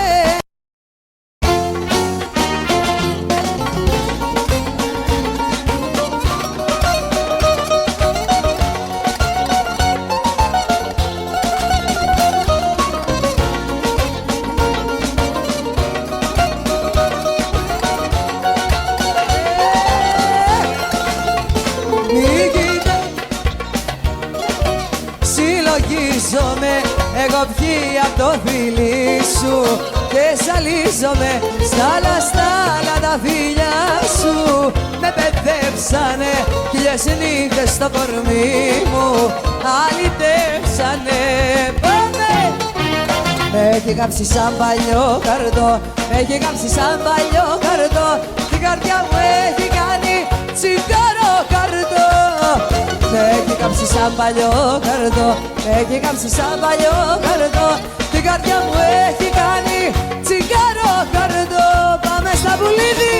Συλλογίζομαι, εγώ βγει απ' το φιλί σου και ζαλίζομαι στα λαστάλα τα φιλιά σου. Με παιδεύσανε χιλιές νύχτες στο κορμί μου, αλυτεύσανε. Πάμε! Με έχει κάψει σαν παλιό καρτό, με έχει κάψει σαν παλιό καρτό, την καρδιά μου έχει κάνει τσιγάρο καρτό. Με έχει κάψει σαν παλιό καρτό, με έχει κάψει σαν παλιό καρτό, την καρδιά μου έχει κάνει τσιγάρο καρτό. Πάμε στα πουλίδι!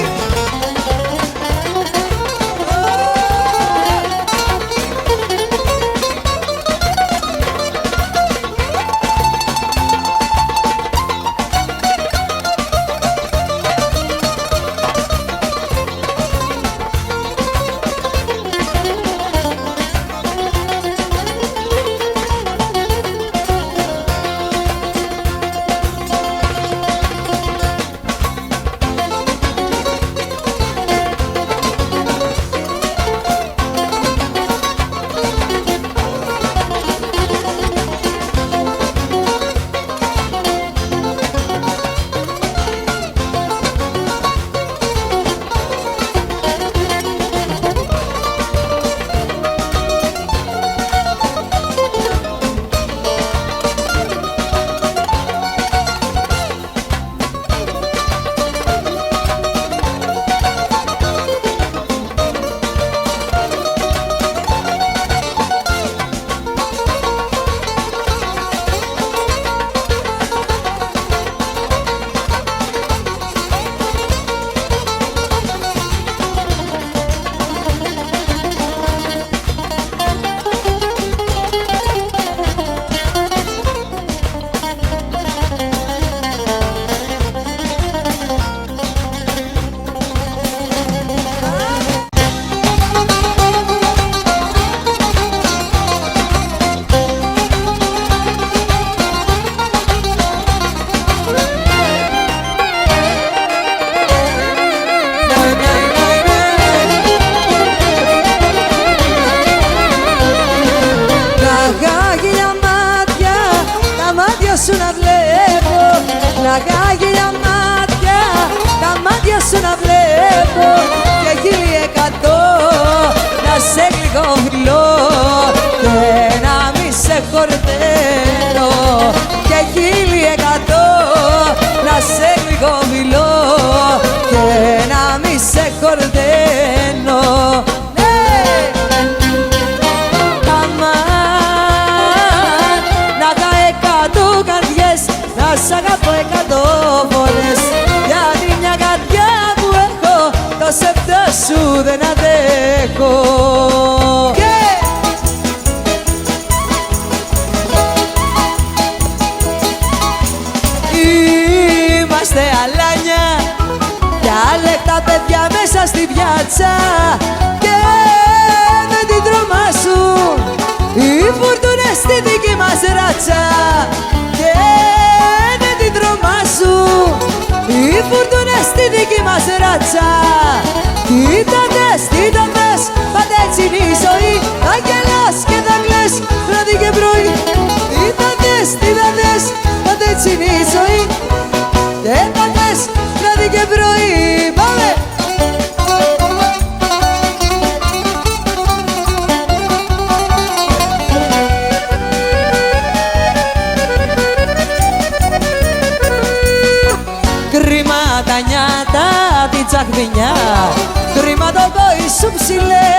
να σ' αγαπώ 100 φορές. Γιατί μια καρδιά που έχω το σεπτό σου δεν αντέχω. Είμαστε αλάνια κι άλεκτα παιδιά μέσα στη πιάτσα και δεν την τρομάσουν οι φουρτούνες στη δική μας ράτσα. Και δεν την τρομάσουν οι φουρτούνες στη δική μας ράτσα. Κοίτα δες, πάντα έτσι είναι η ζωή. Θα γελάς και θα κλαις βράδυ και πρωί. Κοίτα δες, πάντα έτσι είναι η ζωή. Και θα κλαις βράδυ και πρωί. Πάμε! Κρίμα τα νιάτα, την τσαχμινιά, κρίμα το κόη σου ψηλέ.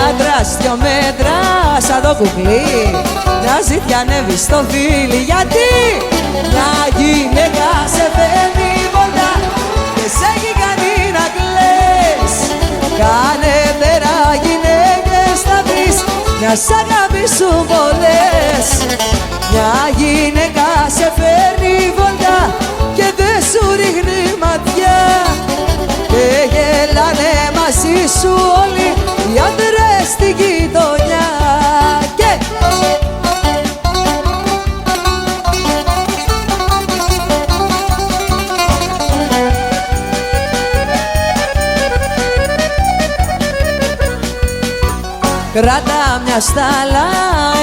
Άντρας 2 μέτρα σαν το κουκλί, να ζητιανεύει στο φίλι. Γιατί μια γυναίκα σε φέρνει βόλτα και σε έχει κάνει να κλαις. Κάνε πέρα γυναίκες θα βρεις, να σ' αγαπήσουν πολλές. Μια γυναίκα σε φέρνει βόλτα και δεν σου ρίχνει ματιά. Και γελάνε μαζί σου όλοι οι άντρες στη γειτονιά. Και κράτα μια στάλα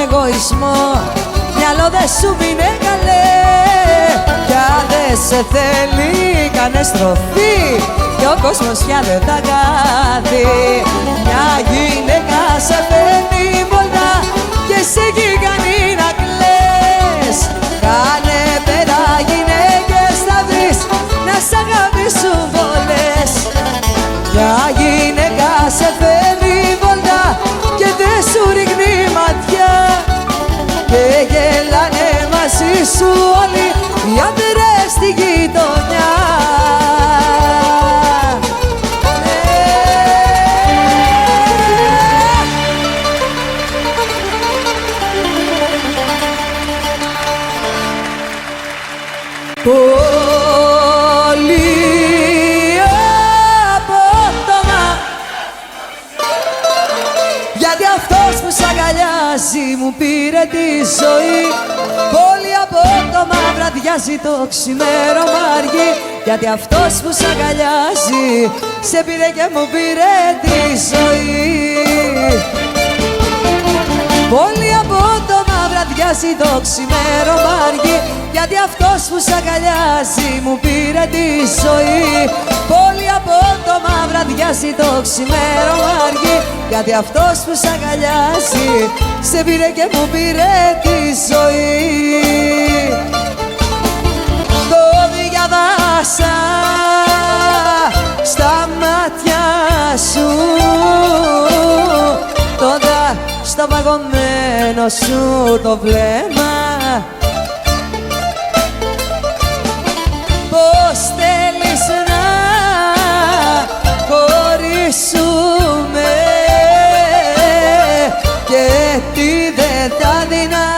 εγωισμό, μυαλό δε σου είναι καλέ. Κι αν δεν σε θέλει κάνε στροφή κι ο κόσμος πια δεν τα κάθει. Μια γυναίκα σε φέρνει βόλτα και σε έχει κάνει να κλαις. Κάνε πέρα γυναίκες θα βρεις, να σ' αγαπήσουν πολλές. Μια γυναίκα σε φέρνει βόλτα και δεν σου ρίχνει ματιά. Και γελάνε μαζί σου όλοι οι άντρες στη γειτονιά. Πολύ απότομα, γιατί αυτός που σ' αγκαλιάζει μου πήρε τη ζωή. Πολύ απότομα βραδιάζει το ξημέρωμα αργή, γιατί αυτός που σ' αγκαλιάζει σε πήρε και μου πήρε τη ζωή. Πολύ απότομα βραδιάζει το ξημέρωμα αργή, γιατί αυτός που σ' αγκαλιάζει μου πήρε τη ζωή. Πολύ απότομα βραδιάζει το ξημέρωμα αργή, γιατί αυτός που σ' αγκαλιάζει σε πήρε και μου πήρε τη ζωή. Το διαβάσα στα μάτια σου, τώρα στο παγωμένο σου το βλέμμα. Πώς θέλεις να χωρίσουμε και τι δεν θα δεινά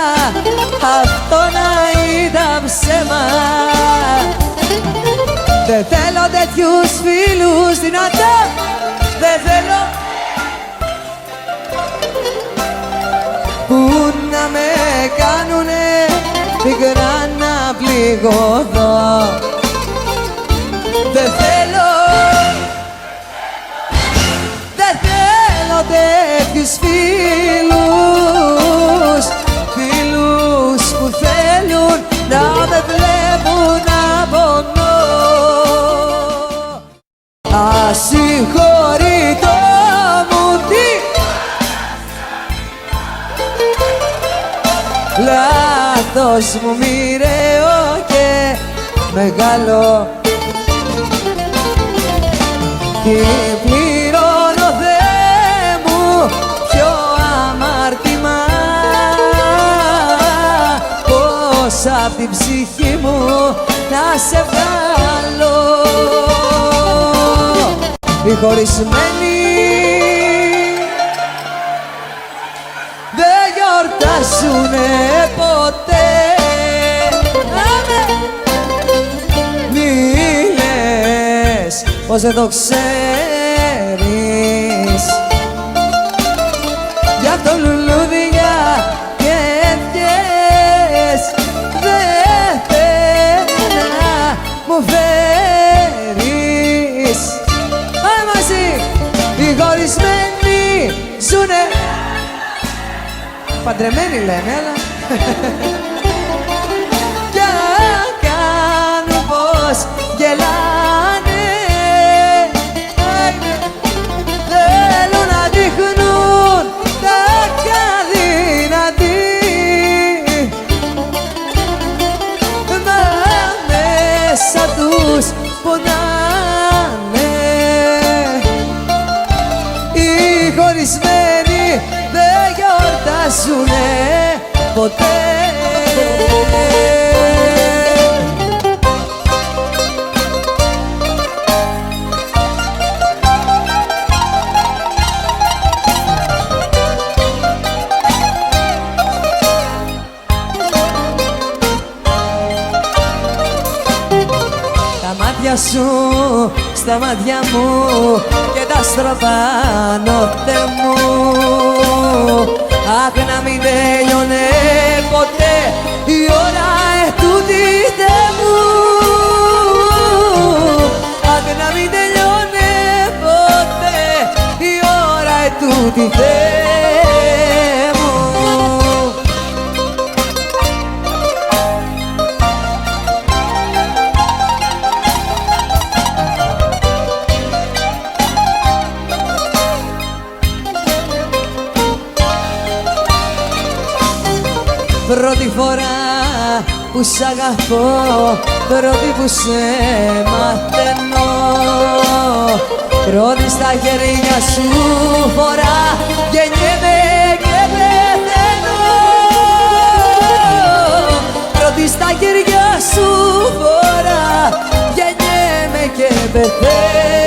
αυτό να ήταν ψέμα. Δεν θέλω τέτοιους φίλους δυνατά, δεν θέλω που να με κάνουνε πικρά να πληγωθώ. Δεν θέλω τέτοιους φίλους, φίλους που θέλουν να με βλέπουν να πονώ. Ασυγχωρητό μου τι λάθος μου μοιραίο και μεγάλο. Τι πληρώνω Θεέ μου πιο αμάρτημα, πόσα απ' την ψυχή μου να σε βγάλω. Οι χωρισμένοι δεν γιορτάζουνε ποτέ. Μη λες πως δεν το ξέρεις, γι' αυτό λουλούδια και ευχές δεν θέλω να μου φέρεις. Πάμε μαζί! Οι χωρισμένοι ζουνε, παντρεμένοι λένε, αλλά κι αν κάνουν πως γελάνε, θέλουν να δείχνουν τα αδύνατοι, μα μέσα τους πονάνε. Οι χωρισμένοι δεν γιορτάζουνε ποτέ. Τα μάτια σου στα μάτια μου και τα στροφάνω Θεέ μου. Αχ, να μην τέλειωνε ποτέ η ώρα ετούτη, Θεέ μου. Αχ, να μην τελειώνε ποτέ η ώρα ετούτη, Θεέ μου. Πρώτη φορά που σ' αγαπώ, πρώτη που σε μαθαίνω, πρώτη στα χέρια σου φορά γεννιέμαι και πεθαίνω. Πρώτη στα χέρια σου φορά γεννιέμαι και πεθαίνω.